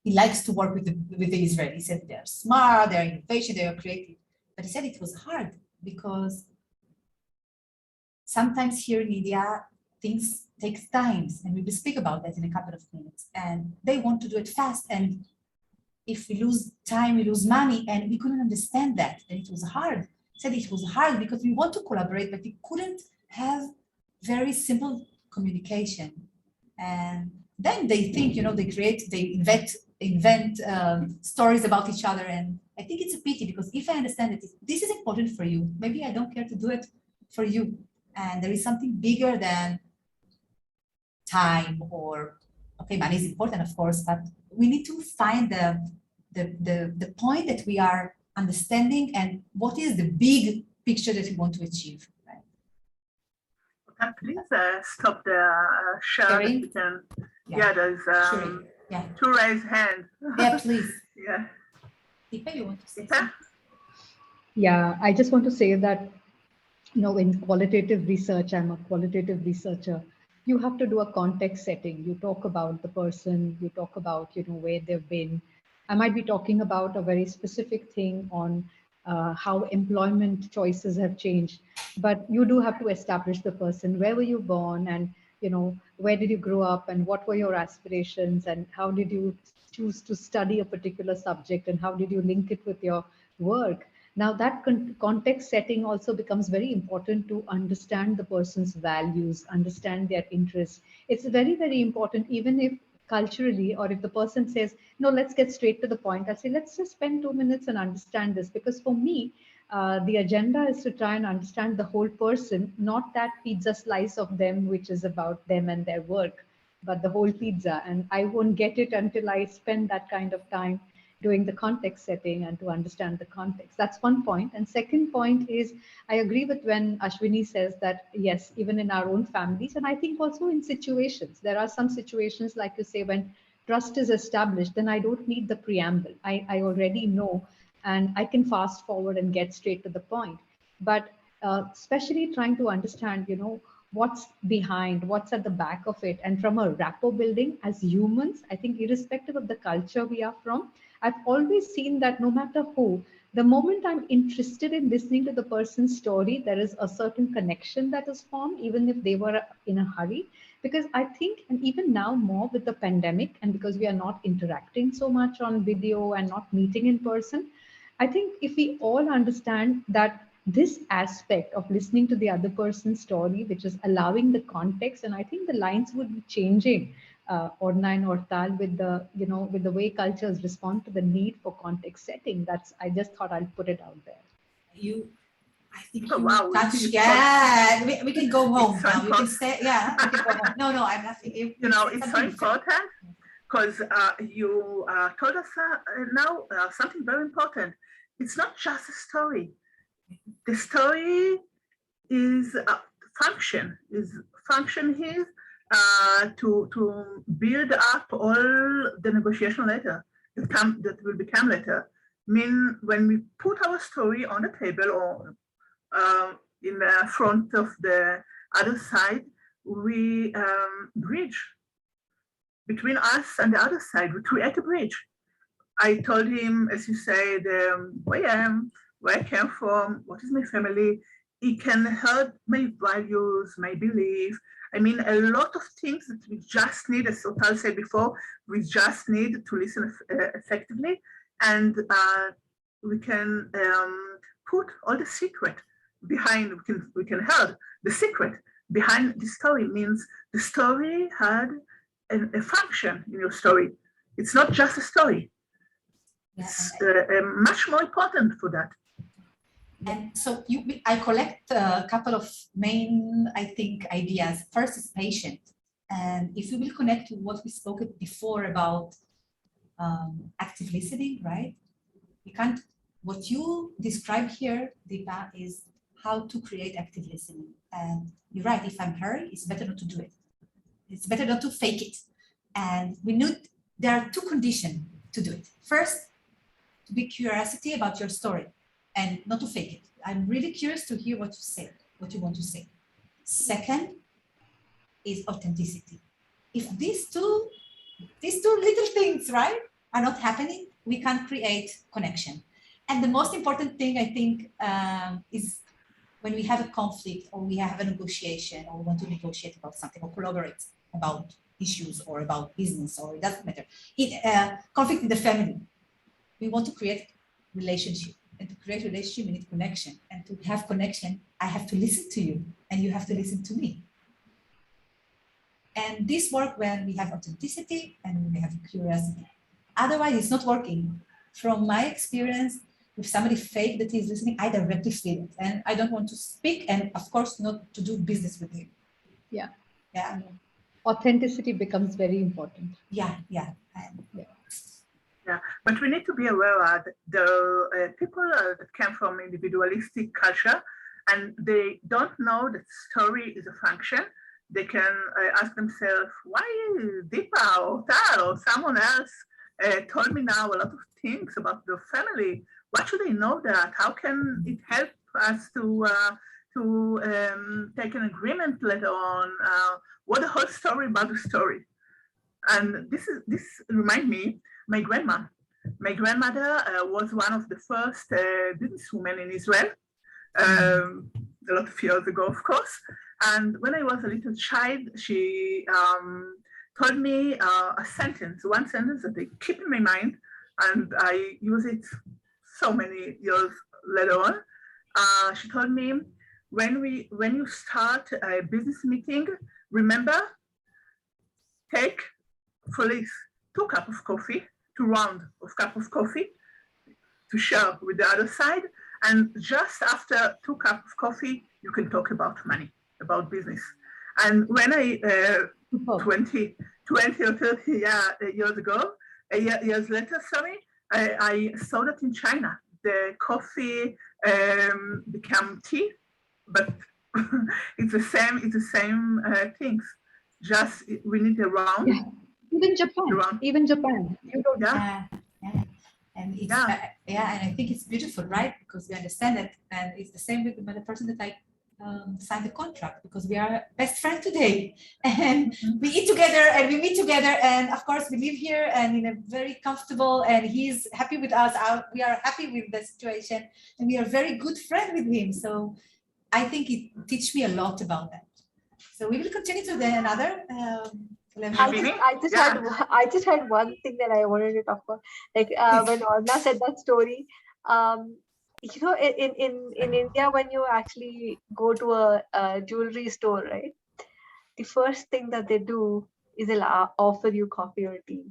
he likes to work with the Israeli, he said they're smart, they're innovation, they are creative. But he said it was hard because sometimes here in India, things take time, and we will speak about that in a couple of minutes. And they want to do it fast, and if we lose time, we lose money, and we couldn't understand that. And it was hard. He said it was hard because we want to collaborate, but we couldn't have very simple communication. And then they think, they invent stories about each other. And I think it's a pity, because if I understand that this is important for you, maybe I don't care to do it for you. And there is something bigger than time, or, okay, money is important, of course, but we need to find the point that we are understanding, and what is the big picture that we want to achieve. Right? Please stop the sharing. There's two raised hands. Yeah, please. Yeah. Deepa, you want to say something? Yeah, I just want to say that, in qualitative research, I'm a qualitative researcher, you have to do a context setting. You talk about the person, you talk about, where they've been. I might be talking about a very specific thing on how employment choices have changed, but you do have to establish the person. Where were you born, and, where did you grow up, and what were your aspirations, and how did you choose to study a particular subject, and how did you link it with your work? Now that context setting also becomes very important to understand the person's values, understand their interests. It's very, very important, even if culturally, or if the person says, no, let's get straight to the point, I say, let's just spend 2 minutes and understand this. Because for me, the agenda is to try and understand the whole person, not that pizza slice of them, which is about them and their work, but the whole pizza. And I won't get it until I spend that kind of time doing the context setting and to understand the context. That's one point. And second point is, I agree with when Ashwini says that, yes, even in our own families, and I think also in situations, there are some situations, like you say, when trust is established, then I don't need the preamble. I already know, and I can fast forward and get straight to the point. But especially trying to understand, what's behind, what's at the back of it. And from a rapport building as humans, I think irrespective of the culture we are from, I've always seen that no matter who, the moment I'm interested in listening to the person's story, there is a certain connection that is formed, even if they were in a hurry. Because I think, and even now more with the pandemic, and because we are not interacting so much on video and not meeting in person, I think if we all understand that this aspect of listening to the other person's story, which is allowing the context, and I think the lines would be changing, Orna and Ortal, with the, with the way cultures respond to the need for context setting. I just thought I'll put it out there. I think we can go home now. We can stay, we can go home. No, I'm not. It's so important, because you told us now something very important. It's not just a story. The story is function here to build up all the negotiation later that will become later. I mean, when we put our story on the table, or in front of the other side, we bridge between us and the other side. We create a bridge. I told him, as you say, who I am, where I came from, what is my family. He can help my values, my belief. I mean, a lot of things that we just need, as Otal said before, we just need to listen effectively, and we can put all the secret behind. We can help the secret behind the story. Means the story had a function in your story. It's not just a story. It's much more important for that. And so I collect a couple of main, I think, ideas. First is patient. And if we will connect to what we spoke before about active listening, right? We can't, what you describe here, Deepa, is how to create active listening. And you're right, if I'm hurried, it's better not to do it. It's better not to fake it. And there are two conditions to do it. First, to be curiosity about your story and not to fake it. I'm really curious to hear what you say, what you want to say. Second is authenticity. If these two little things, right, are not happening, we can't create connection. And the most important thing, I think, is when we have a conflict or we have a negotiation or we want to negotiate about something or collaborate about issues or about business, or it doesn't matter. Conflict in the family. We want to create relationship, and to create relationship, we need connection. And to have connection, I have to listen to you, and you have to listen to me. And this works when we have authenticity and when we have curiosity. Otherwise, it's not working. From my experience, if somebody fake that he's listening, I directly feel it, and I don't want to speak, and of course, not to do business with him. Yeah. Yeah. Authenticity becomes very important. Yeah. Yeah, but we need to be aware that the people that came from individualistic culture and they don't know that story is a function. They can ask themselves, why Deepa or Tal or someone else told me now a lot of things about the family. Why should they know that? How can it help us to take an agreement later on? What the whole story about the story? And this reminds me, my grandma. My grandmother was one of the first businesswomen in Israel, a lot of years ago, of course. And when I was a little child, she told me one sentence that I keep in my mind, and I use it so many years later on. She told me, when you start a business meeting, remember, take for at least 2 cups of coffee, 2 rounds of cup of coffee to share with the other side. And just after 2 cups of coffee, you can talk about money, about business. And when I, 20 or 30 years ago, years later, I saw that in China, the coffee became tea, but it's the same things. Just we need a round. Yeah. Even Japan. You don't. Yeah. And it's and I think it's beautiful, right? Because we understand it, and it's the same with the person that I signed the contract, because we are best friends today, and we eat together and we meet together, and of course we live here and in a very comfortable, and he's happy with us. We are happy with the situation, and we are very good friends with him. So I think it teaches me a lot about that. So we will continue to another. I just had one thing that I wanted to talk about. Like when Orna said that story, you know, in India, when you actually go to a jewelry store, right? The first thing that they do is they'll offer you coffee or tea,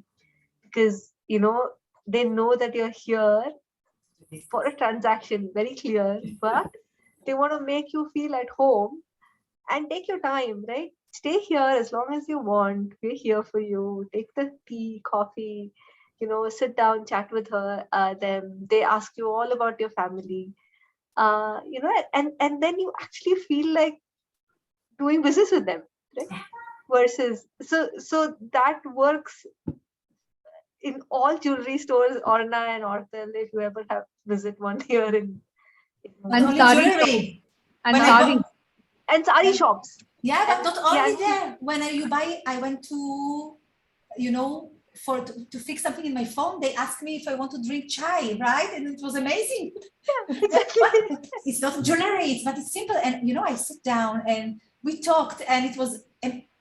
because you know they know that you're here for a transaction, very clear, but they want to make you feel at home and take your time, right? Stay here as long as you want. We're here for you. Take the tea, coffee, you know, sit down, chat with them. They ask you all about your family, you know, and then you actually feel like doing business with them, right? Versus, so that works in all jewelry stores, Orna and Ortel, if you ever visit one here in jewelry. And When I sari. go- And sari shops. Yeah, but not only Yeah. there. When you buy, I went to, to fix something in my phone. They asked me if I want to drink chai, right? And it was amazing. It's not jewelry, but it's simple. And I sit down and we talked, and it was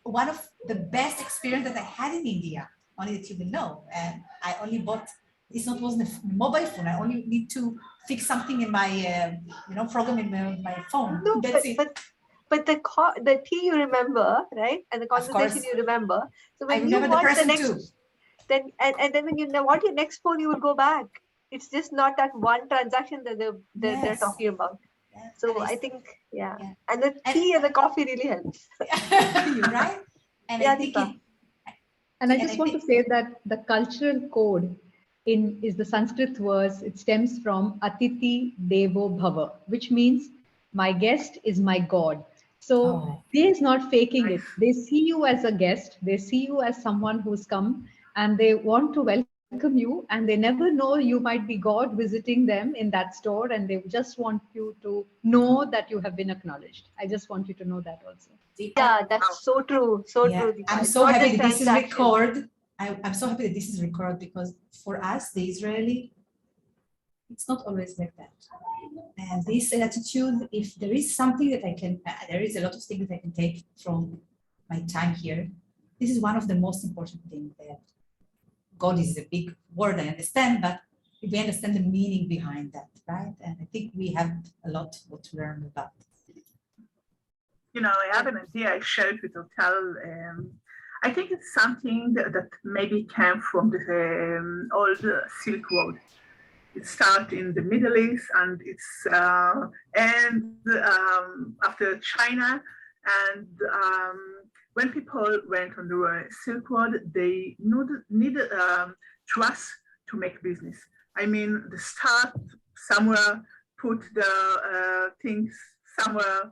one of the best experience that I had in India. Only that you will know. And I only bought. Wasn't a mobile phone. I only need to fix something in my program in my phone. No, That's it. but the tea you remember, right? And the Of conversation course. you remember. So I when you remember the want the person next, too. then and then when you want your next phone, you will go back. It's just not that one transaction that they're Yes. talking about. Yes. So And I think, yeah. Yeah. And the tea and the coffee really helps. You're right. And Yeah, I think Deepa. And I And just I want to say that the cultural code is the Sanskrit verse. It stems from Atiti Devo Bhava, which means my guest is my God. So they is not faking it. They see you as a guest. They see you as someone who's come, and they want to welcome you, and they never know you might be God visiting them in that store, and they just want you to know that you have been acknowledged. I just want you to know that also. Yeah, that's so true. So Yeah, true, Deepa. I'm It's so not happy just that this is transaction. recorded. I'm so happy that this is recorded, because for us, the Israeli, it's not always like that. And this attitude, if there is something that I can, there is a lot of things that I can take from my time here. This is one of the most important things. That God is a big word, I understand, but we understand the meaning behind that, right? And I think we have a lot to learn about. I have an idea. I shared with Hotel. I think it's something that maybe came from the old Silk Road. It started in the Middle East, and it's after China. And when people went on the Silk Road, they needed trust to make business. I mean, they start somewhere, put the things somewhere,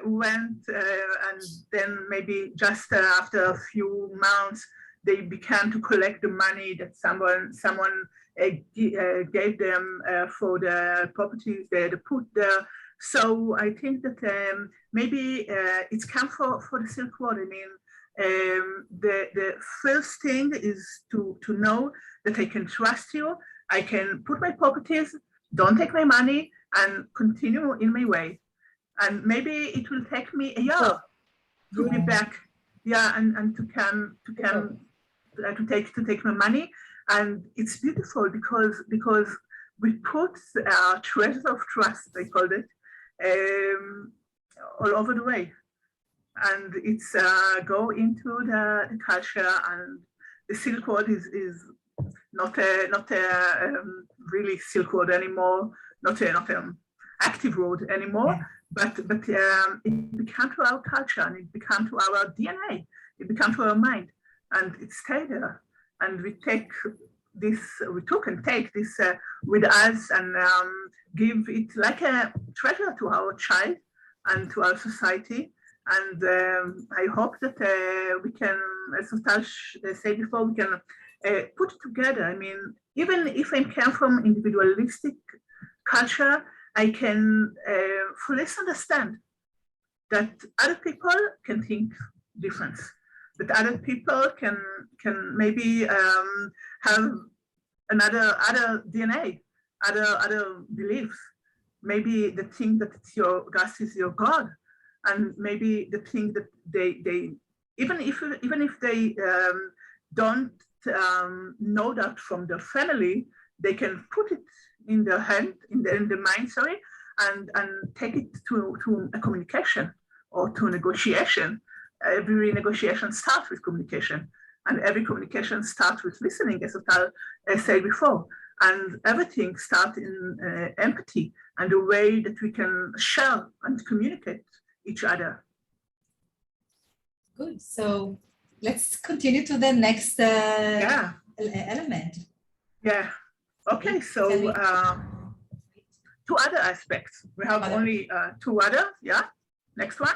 went, and then maybe just after a few months, they began to collect the money that someone gave them for the properties they put there. So I think that maybe it's come for the Silk Road. I mean, the first thing is to know that I can trust you. I can put my properties, don't take my money, and continue in my way. And maybe it will take me a year to be back, and to take my money. And it's beautiful because we put our treasures of trust, I called it, all over the way, and it's go into the culture. And the Silk Road is not a really Silk Road anymore, not an active road anymore. But it became to our culture, and it became to our DNA. It became to our mind, and it stayed there. And we took and take this with us, and give it like a treasure to our child and to our society. And I hope that we can, as Tash said before, we can put it together. I mean, even if I came from individualistic culture, I can fully understand that other people can think different, that other people can maybe have other DNA, other beliefs. Maybe the thing that your God is your God, and maybe the thing that they even if they don't know that from their family, they can put it in their hand, in the mind, sorry, and take it to a communication or to negotiation. Every negotiation starts with communication, and every communication starts with listening, as I said before. And everything starts in empathy and the way that we can share and communicate each other. Good. So let's continue to the next element. Yeah. Okay. So two other aspects. We have only two other. Yeah. Next one.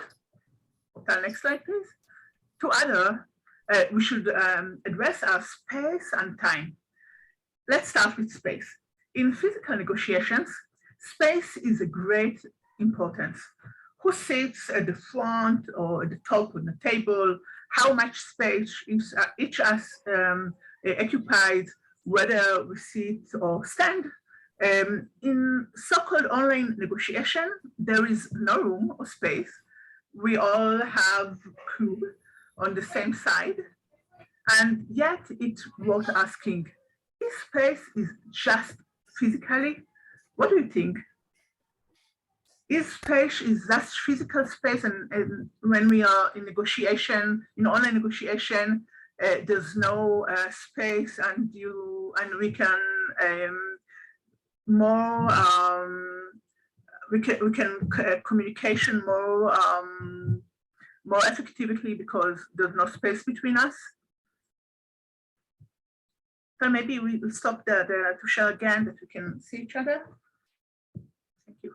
Next slide, please. Two other. We should address our space and time. Let's start with space. In physical negotiations, space is a great importance. who sits at the front or at the top of the table, how much space each us occupies, whether we sit or stand. In so-called online negotiation, there is no room or space. We all have cube on the same side, and yet it's worth asking, this space is just physically? What do you think? Is space is just physical space, and when we are in negotiation, in online negotiation, there's no space, and we can more we can communication more effectively because there's no space between us. So maybe we will stop there to share again that we can see each other. Thank you.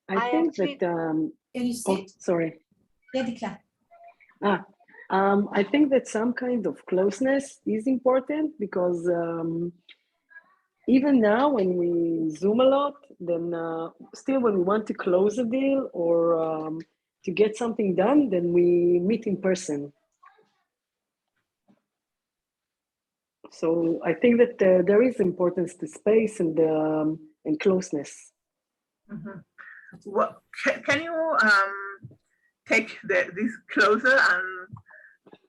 I think actually, that, Can you see oh, it? sorry. Yeah, Dikla. I think that some kind of closeness is important because even now when we Zoom a lot, then still when we want to close a deal or to get something done, then we meet in person. So I think that there is importance to space and closeness. Mm-hmm. What, can you take this closer, and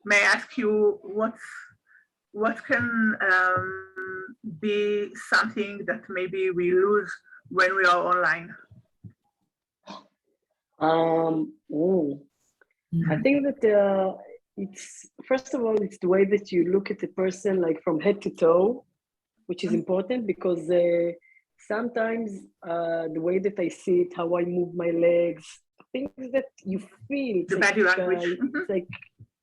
may I ask you what can be something that maybe we lose when we are online? I think that it's, first of all, it's the way that you look at the person like from head to toe, which is important because sometimes the way that I sit, how I move my legs, things that you feel, the body language. It's like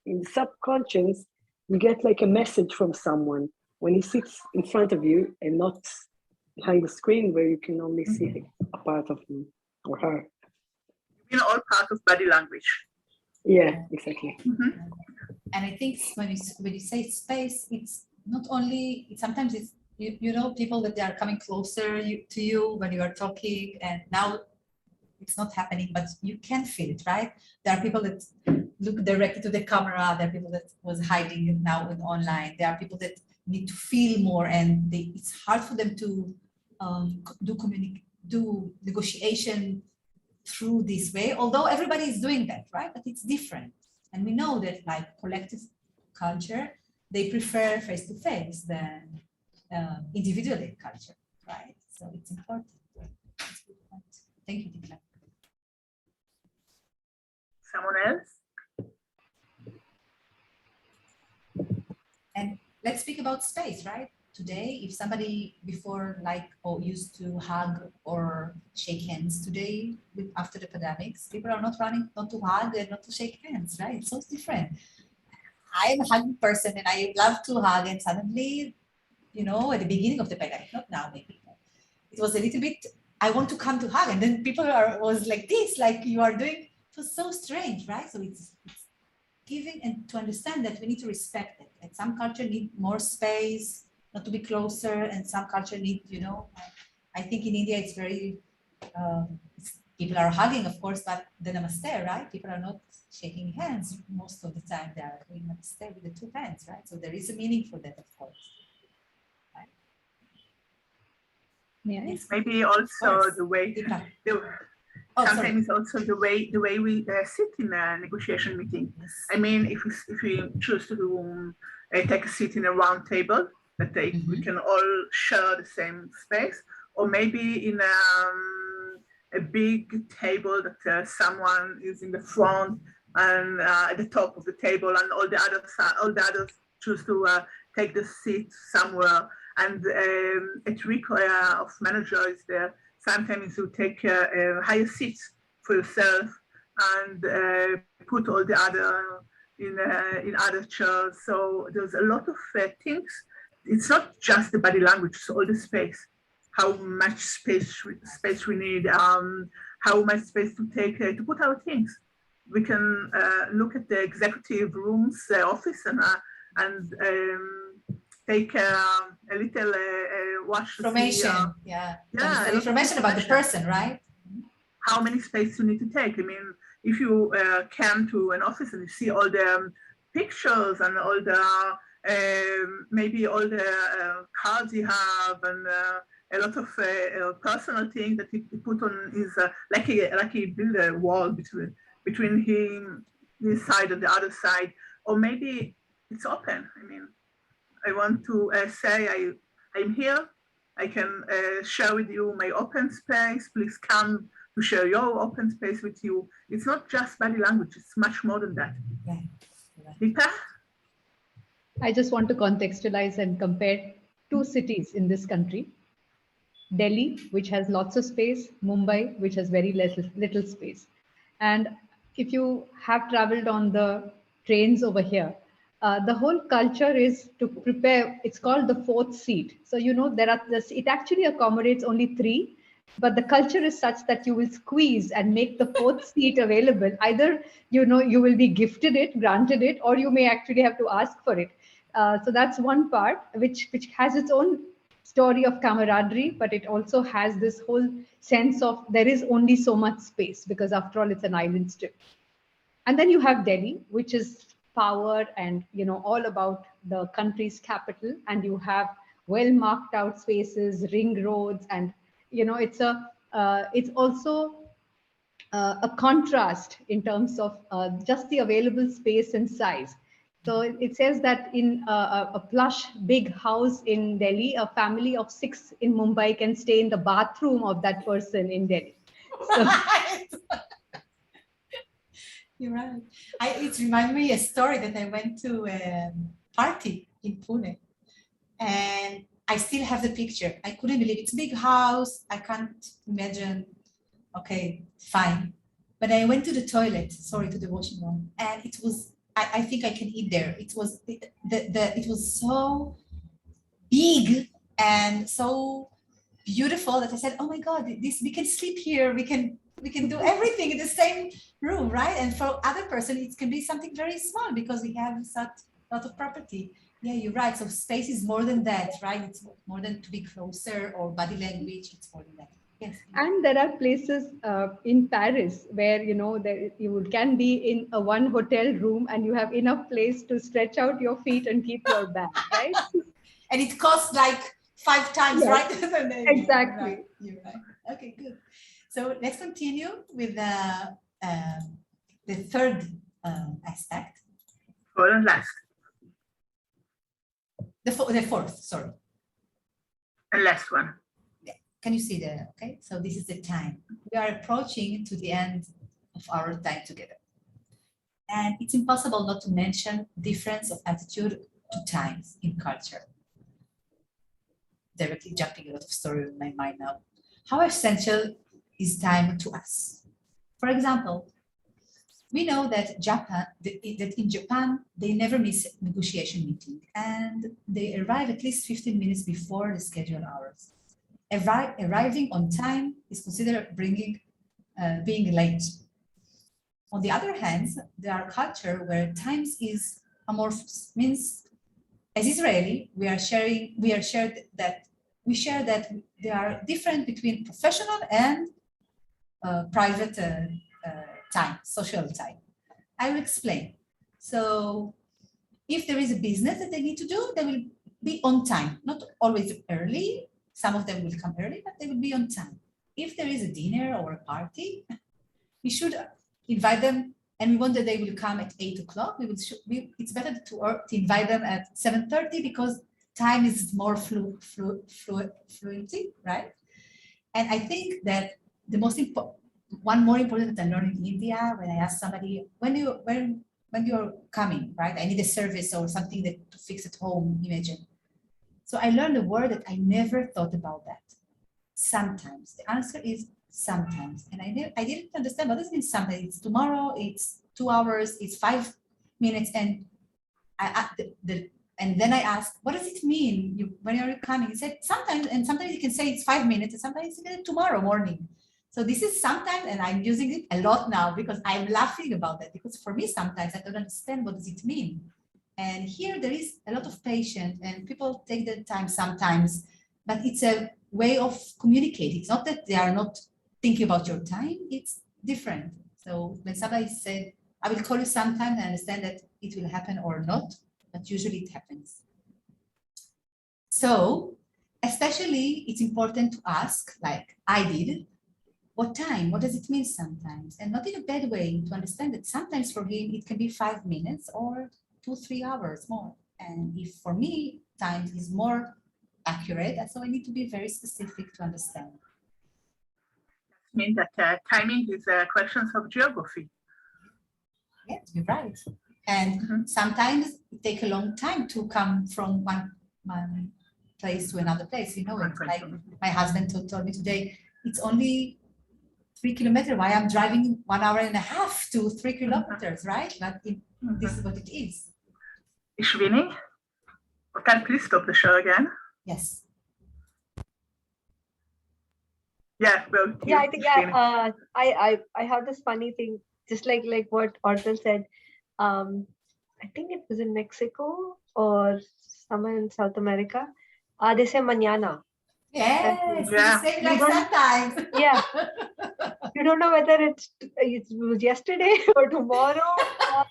in subconscious, you get like a message from someone when he sits in front of you and not behind the screen where you can only see a part of him or her. You know, all part of body language. Yeah, exactly. And I think when you say space, it's not only, sometimes it's, you know, people that they are coming closer to you when you are talking, and now it's not happening, but you can feel it, right? There are people that look directly to the camera. There are people that was hiding now with online. There are people that need to feel more, and it's hard for them to do negotiation through this way, although everybody is doing that, right? But it's different. And we know that like collective culture, they prefer face-to-face than individual culture, right? So it's important. That's a good point. Thank you, Dikla. Someone else? And let's speak about space, right? Today, if somebody before used to hug or shake hands, today after the pandemics, people are not running not to hug and not to shake hands, right? It's so different. I'm a hugging person and I love to hug, and suddenly, you know, at the beginning of the pandemic, not now maybe, it was a little bit, I want to come to hug, and then people was like this, like you are doing, it was so strange, right? So it's giving and to understand that we need to respect it. And some culture need more space, not to be closer, and some culture need, you know, I think in India it's very, people are hugging, of course, but the namaste, right? People are not shaking hands most of the time. They are doing namaste with the two hands, right? So there is a meaning for that, of course. Right? Yeah. It's maybe also the way, sometimes also the way we sit in a negotiation meeting. Yes. I mean, if we choose to take a seat in a round table, that we can all share the same space, or maybe in a big table that someone is in the front and at the top of the table, and all the others choose to take the seat somewhere. And a trick of manager is there. Sometimes you take higher seats for yourself and put all the other in other chairs. So there's a lot of things. It's not just the body language; it's all the space. How much space we need. How much space to take to put our things. We can look at the executive room's office and take a little watch to Information, see, yeah. yeah, a lot of Information about the person, right? how many space you need to take. I mean, if you come to an office and you see all the pictures and all the maybe all the cards you have and a lot of personal things that he put on his like he built a wall between him, his side and the other side, or maybe it's open. I mean, I want to say I'm here. I can share with you my open space. Please come to share your open space with you. It's not just body language. It's much more than that. Deepa? I just want to contextualize and compare two cities in this country. Delhi, which has lots of space, Mumbai, which has very little space. And if you have traveled on the trains over here, the whole culture is to prepare, it's called the fourth seat. So, you know, it actually accommodates only 3, but the culture is such that you will squeeze and make the fourth seat available. Either, you know, you will be granted it, or you may actually have to ask for it. So that's one part, which has its own story of camaraderie, but it also has this whole sense of there is only so much space, because after all, it's an island strip. And then you have Delhi, which is power and, you know, all about the country's capital. And you have well marked out spaces, ring roads, and, you know, it's also a contrast in terms of just the available space and size. So it says that in a plush big house in Delhi, a family of 6 in Mumbai can stay in the bathroom of that person in Delhi. So, You're right. It reminds me a story that I went to a party in Pune, and I still have the picture. I couldn't believe it. It's a big house. I can't imagine. Okay, fine. But I went to the toilet, to the washing room, and it was, I think I can eat there. It was it was so big and so beautiful that I said, oh my God, we can sleep here. We can do everything in the same room, right? And for other person, it can be something very small because we have such a lot of property. Yeah, you're right. So space is more than that, right? It's more than to be closer, or body language. It's more than that. Yes. And there are places in Paris where, you know, you can be in a one hotel room and you have enough place to stretch out your feet and keep your bag, right? And it costs like 5 times, Yes, right? exactly. You're right. Okay, good. So let's continue with the third aspect. Third and last. The fourth, sorry. And last one. Can you see okay? So this is the time. We are approaching to the end of our time together. And it's impossible not to mention difference of attitude to times in culture. Directly jumping a lot of story in my mind now. How essential is time to us? For example, we know that in Japan, they never miss a negotiation meeting, and they arrive at least 15 minutes before the scheduled hours. Arriving on time is considered being late. On the other hand, there are culture where times is amorphous. Means, as Israeli, we share that there are different between professional and private time, social time. I will explain. So, if there is a business that they need to do, they will be on time, not always early. Some of them will come early, but they will be on time. If there is a dinner or a party, we should invite them, and we want that they will come at 8 o'clock. It's better to invite them at 7:30 because time is more fluidity, right? And I think that the one more important that I learned in India, when I ask somebody, when you're coming, right? I need a service or something to fix at home, imagine. So I learned a word that I never thought about that. Sometimes. The answer is sometimes. And I didn't understand what does it mean sometimes. It's tomorrow, it's 2 hours, it's 5 minutes. And and then I asked, what does it mean when you're coming? He said sometimes, and sometimes you can say it's 5 minutes, and sometimes it's tomorrow morning. So this is sometimes, and I'm using it a lot now because I'm laughing about that. Because for me, sometimes I don't understand what does it mean. And here there is a lot of patience and people take their time sometimes, but it's a way of communicating. It's not that they are not thinking about your time, it's different. So when somebody said, I will call you sometime, I understand that it will happen or not, but usually it happens. So especially it's important to ask, like I did, what time? What does it mean sometimes? And not in a bad way, to understand that sometimes for him it can be 5 minutes or 2-3 hours more. And if for me time is more accurate, so I need to be very specific to understand. I mean that timing is questions of geography. Yes, you're right. And sometimes it takes a long time to come from one place to another place. You know, it's like my husband told me today, it's only 3 kilometers. Why I'm driving 1.5 hours to 3 kilometers, right? But this is what it is. Is winning? Can please stop the show again? Yes. Yeah, well, yeah, I think I have this funny thing, just like what Orton said. I think it was in Mexico or somewhere in South America. They say mañana. Yes, yeah. Same like sometimes. Yeah. You don't know whether it was yesterday or tomorrow or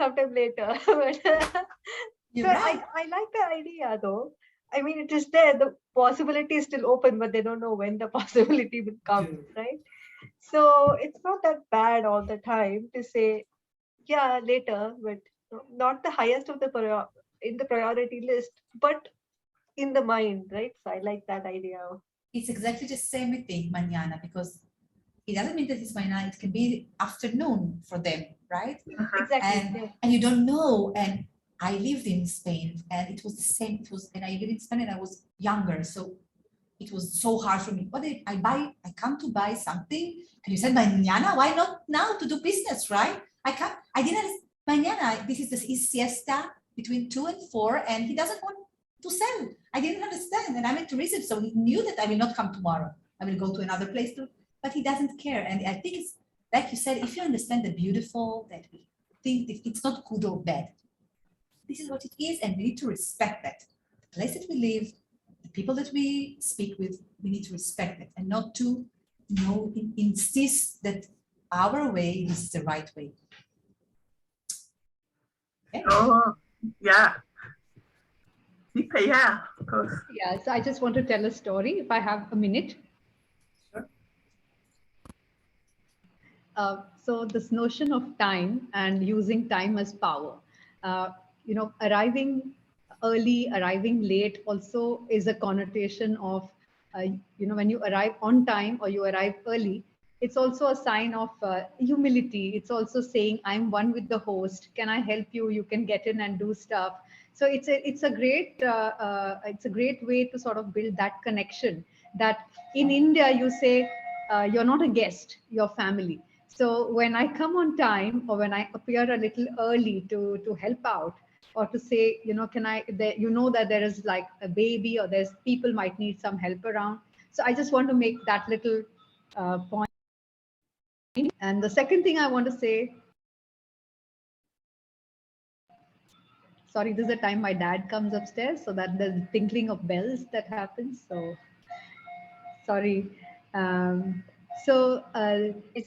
sometime later. But, so right. I like the idea though. I mean, it is there. The possibility is still open, but they don't know when the possibility will come, right? So it's not that bad all the time to say, yeah, later, but not the highest of the in the priority list, but in the mind, right? So I like that idea. It's exactly the same with the mañana, because it doesn't mean that it's mañana. It can be afternoon for them, right? Exactly. And you don't know. And I lived in Spain, and it was the same. And I lived in Spain, and I was younger, so it was so hard for me. What did I buy? I come to buy something, and you said mañana. Why not now to do business, right? I didn't. Mañana. This is his siesta between 2 and 4, and he doesn't want to sell. I didn't understand, and I went to research, so he knew that I will not come tomorrow. I will go to another place too, but he doesn't care. And I think it's like you said, if you understand the beautiful, that we think that it's not good or bad. This is what it is, and we need to respect that. The place that we live, the people that we speak with, we need to respect it, and not to insist that our way is the right way. Okay. Oh, yeah. Yeah, of course. Yeah, so I just want to tell a story if I have a minute. Sure. So this notion of time and using time as power, arriving early, arriving late also is a connotation of, when you arrive on time or you arrive early, it's also a sign of humility. It's also saying, I'm one with the host. Can I help you? You can get in and do stuff. So it's a great way to sort of build that connection. That in India you say you're not a guest, you're family. So when I come on time or when I appear a little early to help out or to say, that there is like a baby or there's people might need some help around. So I just want to make that little point. And the second thing I want to say. Sorry, this is the time my dad comes upstairs, so that there's tinkling of bells that happens. So, sorry. It's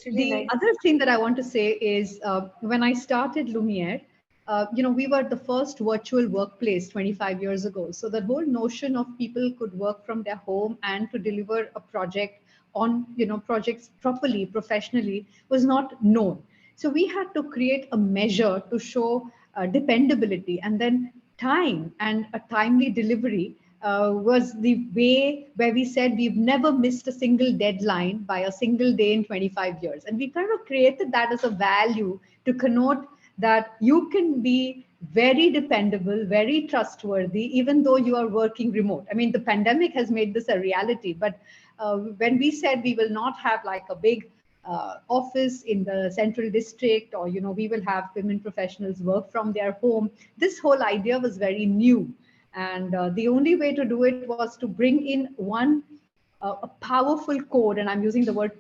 really nice. Other thing that I want to say is when I started Lumiere, we were the first virtual workplace 25 years ago. So the whole notion of people could work from their home and to deliver a project on, projects properly, professionally was not known. So we had to create a measure to show dependability, and then time and a timely delivery was the way where we said we've never missed a single deadline by a single day in 25 years. And we kind of created that as a value to connote that you can be very dependable, very trustworthy, even though you are working remote. I mean, the pandemic has made this a reality, but when we said we will not have like a big office in the central district, or we will have women professionals work from their home, this whole idea was very new, and the only way to do it was to bring in a powerful code, and I'm using the word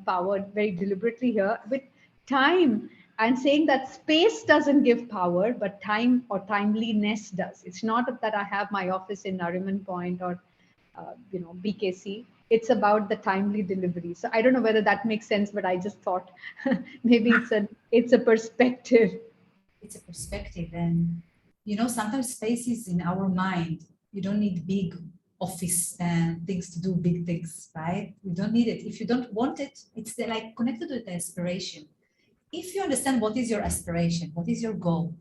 power very deliberately here, with time and saying that space doesn't give power, but time or timeliness does. It's not that I have my office in Nariman Point or BKC. It's about the timely delivery. So I don't know whether that makes sense, but I just thought maybe it's a perspective. It's a perspective, and sometimes spaces in our mind. You don't need big office and things to do big things, right? You don't need it. If you don't want it, it's like connected with the aspiration. If you understand what is your aspiration, what is your goal,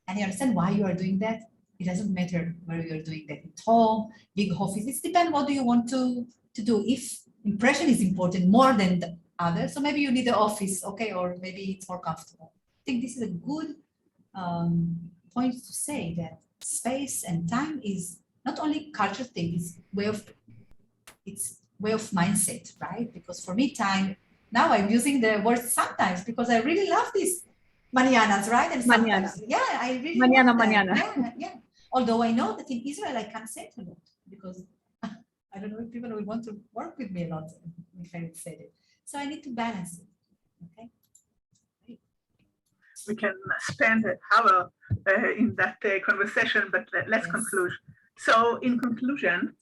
and you understand why you are doing that, it doesn't matter where you're doing that, at home, big office. It depends what do you want to do. If impression is important more than the other, so maybe you need the office, okay, or maybe it's more comfortable. I think this is a good point to say that space and time is not only culture thing, it's way of mindset, right? Because for me, time, now I'm using the word sometimes because I really love these mañanas, right? And sometimes, I really mañana. Yeah. Although I know that in Israel I can't say it a lot because I don't know if people will want to work with me a lot if I would say it. So I need to balance it. Okay. We can spend an hour in that conversation, but let's conclude. So in conclusion,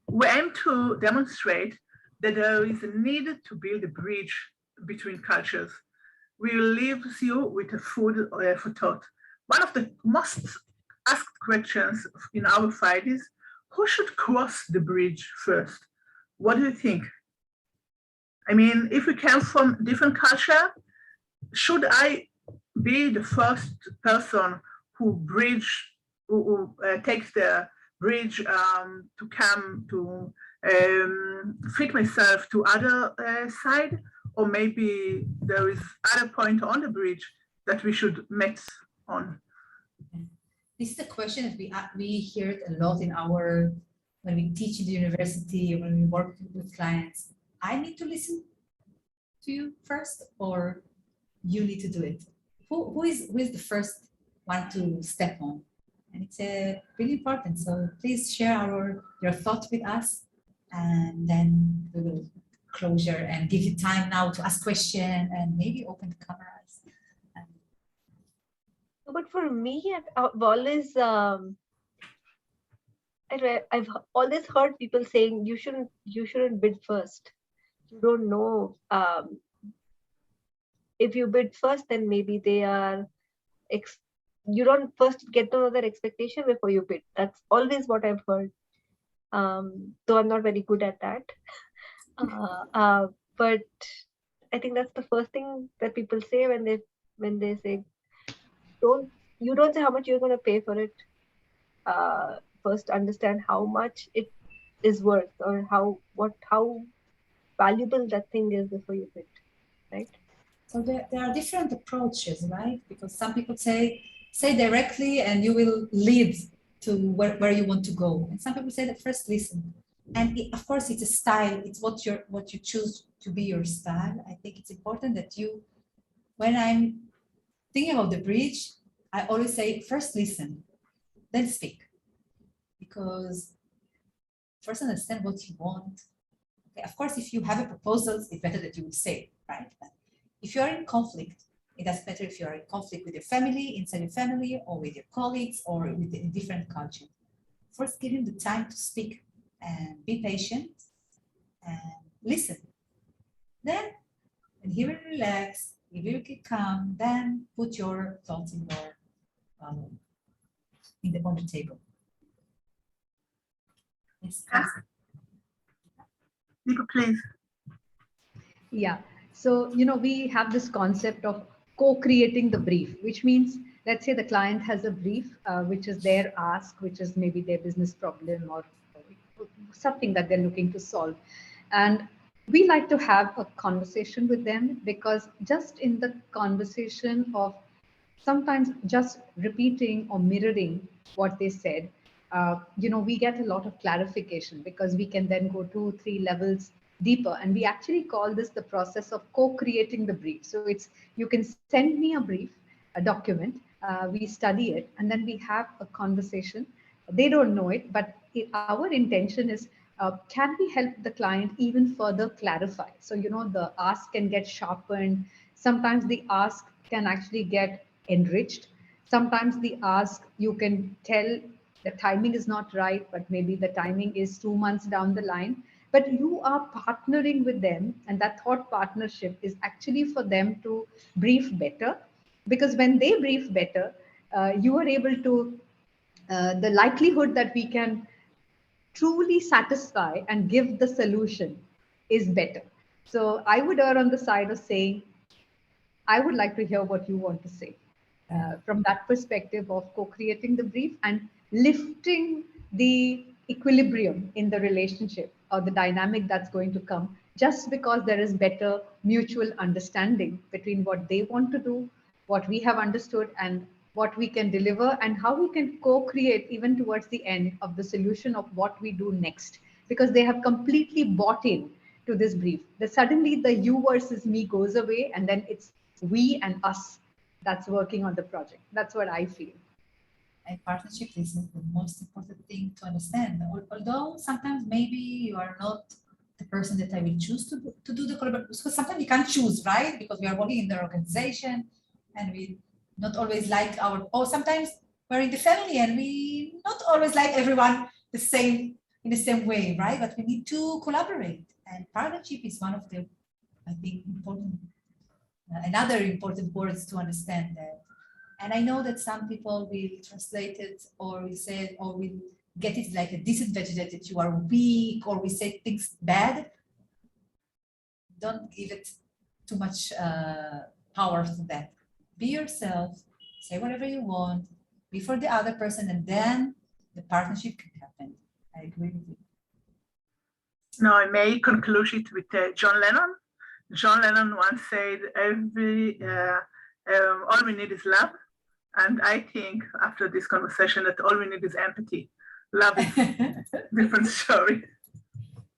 we aim to demonstrate that there is a need to build a bridge between cultures. We will leave you with a food for thought. One of the most asked questions in our fight is, who should cross the bridge first? What do you think? I mean, if we come from different culture, should I be the first person who takes the bridge to come to fit myself to other side, or maybe there is other point on the bridge that we should meet on? This is a question that we hear it a lot when we teach in the university, when we work with clients. I need to listen to you first, or you need to do it? Who is the first one to step on? And it's really important. So please share your thoughts with us, and then we will closure and give you time now to ask questions and maybe open the cameras. But for me, I've always heard people saying you shouldn't bid first. You don't know. If you bid first, then maybe they are. You don't first get to know their expectation before you bid. That's always what I've heard. Though I'm not very good at that. But I think that's the first thing that people say when they say, you don't say how much you're going to pay for it. First, understand how much it is worth, or how valuable that thing is before you bid, right? So there are different approaches, right? Because some people say directly and you will lead to where you want to go. And some people say that first listen. And of course, it's a style. It's what you choose to be your style. I think it's important that when I'm thinking about the bridge, I always say first listen, then speak. Because first understand what you want. Okay, of course, if you have a proposal, it's better that you would say, right? But if you are in conflict, it doesn't matter if you are in conflict with your family, inside your family, or with your colleagues, or with a different culture. First, give him the time to speak and be patient and listen. Then, when he will relax, he will get calm, then put your thoughts on the table. Yes. Nico, please. Yeah. So, we have this concept of co-creating the brief, which means, let's say the client has a brief, which is their ask, which is maybe their business problem or something that they're looking to solve. And we like to have a conversation with them, because just in the conversation of sometimes just repeating or mirroring what they said, we get a lot of clarification, because we can then go 2-3 levels deeper. And we actually call this the process of co-creating the brief. So you can send me a brief, a document, we study it, and then we have a conversation. They don't know it, but our intention is, can we help the client even further clarify? So, the ask can get sharpened. Sometimes the ask can actually get enriched. Sometimes the ask, you can tell the timing is not right, but maybe the timing is 2 months down the line. But you are partnering with them, and that thought partnership is actually for them to brief better. Because when they brief better, you are able to, the likelihood that we can truly satisfy and give the solution is better. So I would err on the side of saying, I would like to hear what you want to say from that perspective of co-creating the brief and lifting the equilibrium in the relationship or the dynamic that's going to come just because there is better mutual understanding between what they want to do, what we have understood, and what we can deliver, and how we can co-create even towards the end of the solution of what we do next, because they have completely bought in to this brief. That suddenly the you versus me goes away, and then it's we and us that's working on the project. That's what I feel. And partnership is the most important thing to understand. Although sometimes maybe you are not the person that I will choose to do the collaboration, because sometimes we can't choose, right? Because we are working in the organization and we not always like or sometimes we're in the family and we not always like everyone in the same way, right? But we need to collaborate, and partnership is one of the, I think, important, another important words to understand that. And I know that some people will translate it or will say it, or will get it like a disadvantage that you are weak, or we say things bad. Don't give it too much power to that. Be yourself, say whatever you want, be for the other person, and then the partnership can happen. I agree with you. Now I may conclude it with John Lennon. John Lennon once said, all we need is love. And I think after this conversation that all we need is empathy. Love is different story.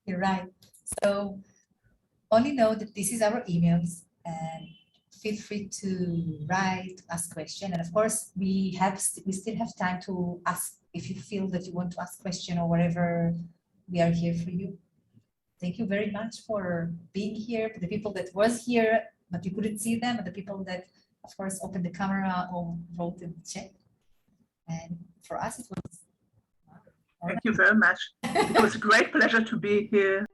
You're right. So only know that this is our emails, and feel free to write, ask questions. And of course, we still have time to ask if you feel that you want to ask question or whatever. We are here for you. Thank you very much for being here. For the people that was here, but you couldn't see them, and the people that, of course, opened the camera or wrote in the chat. And for us, it was. Thank you very much. It was a great pleasure to be here.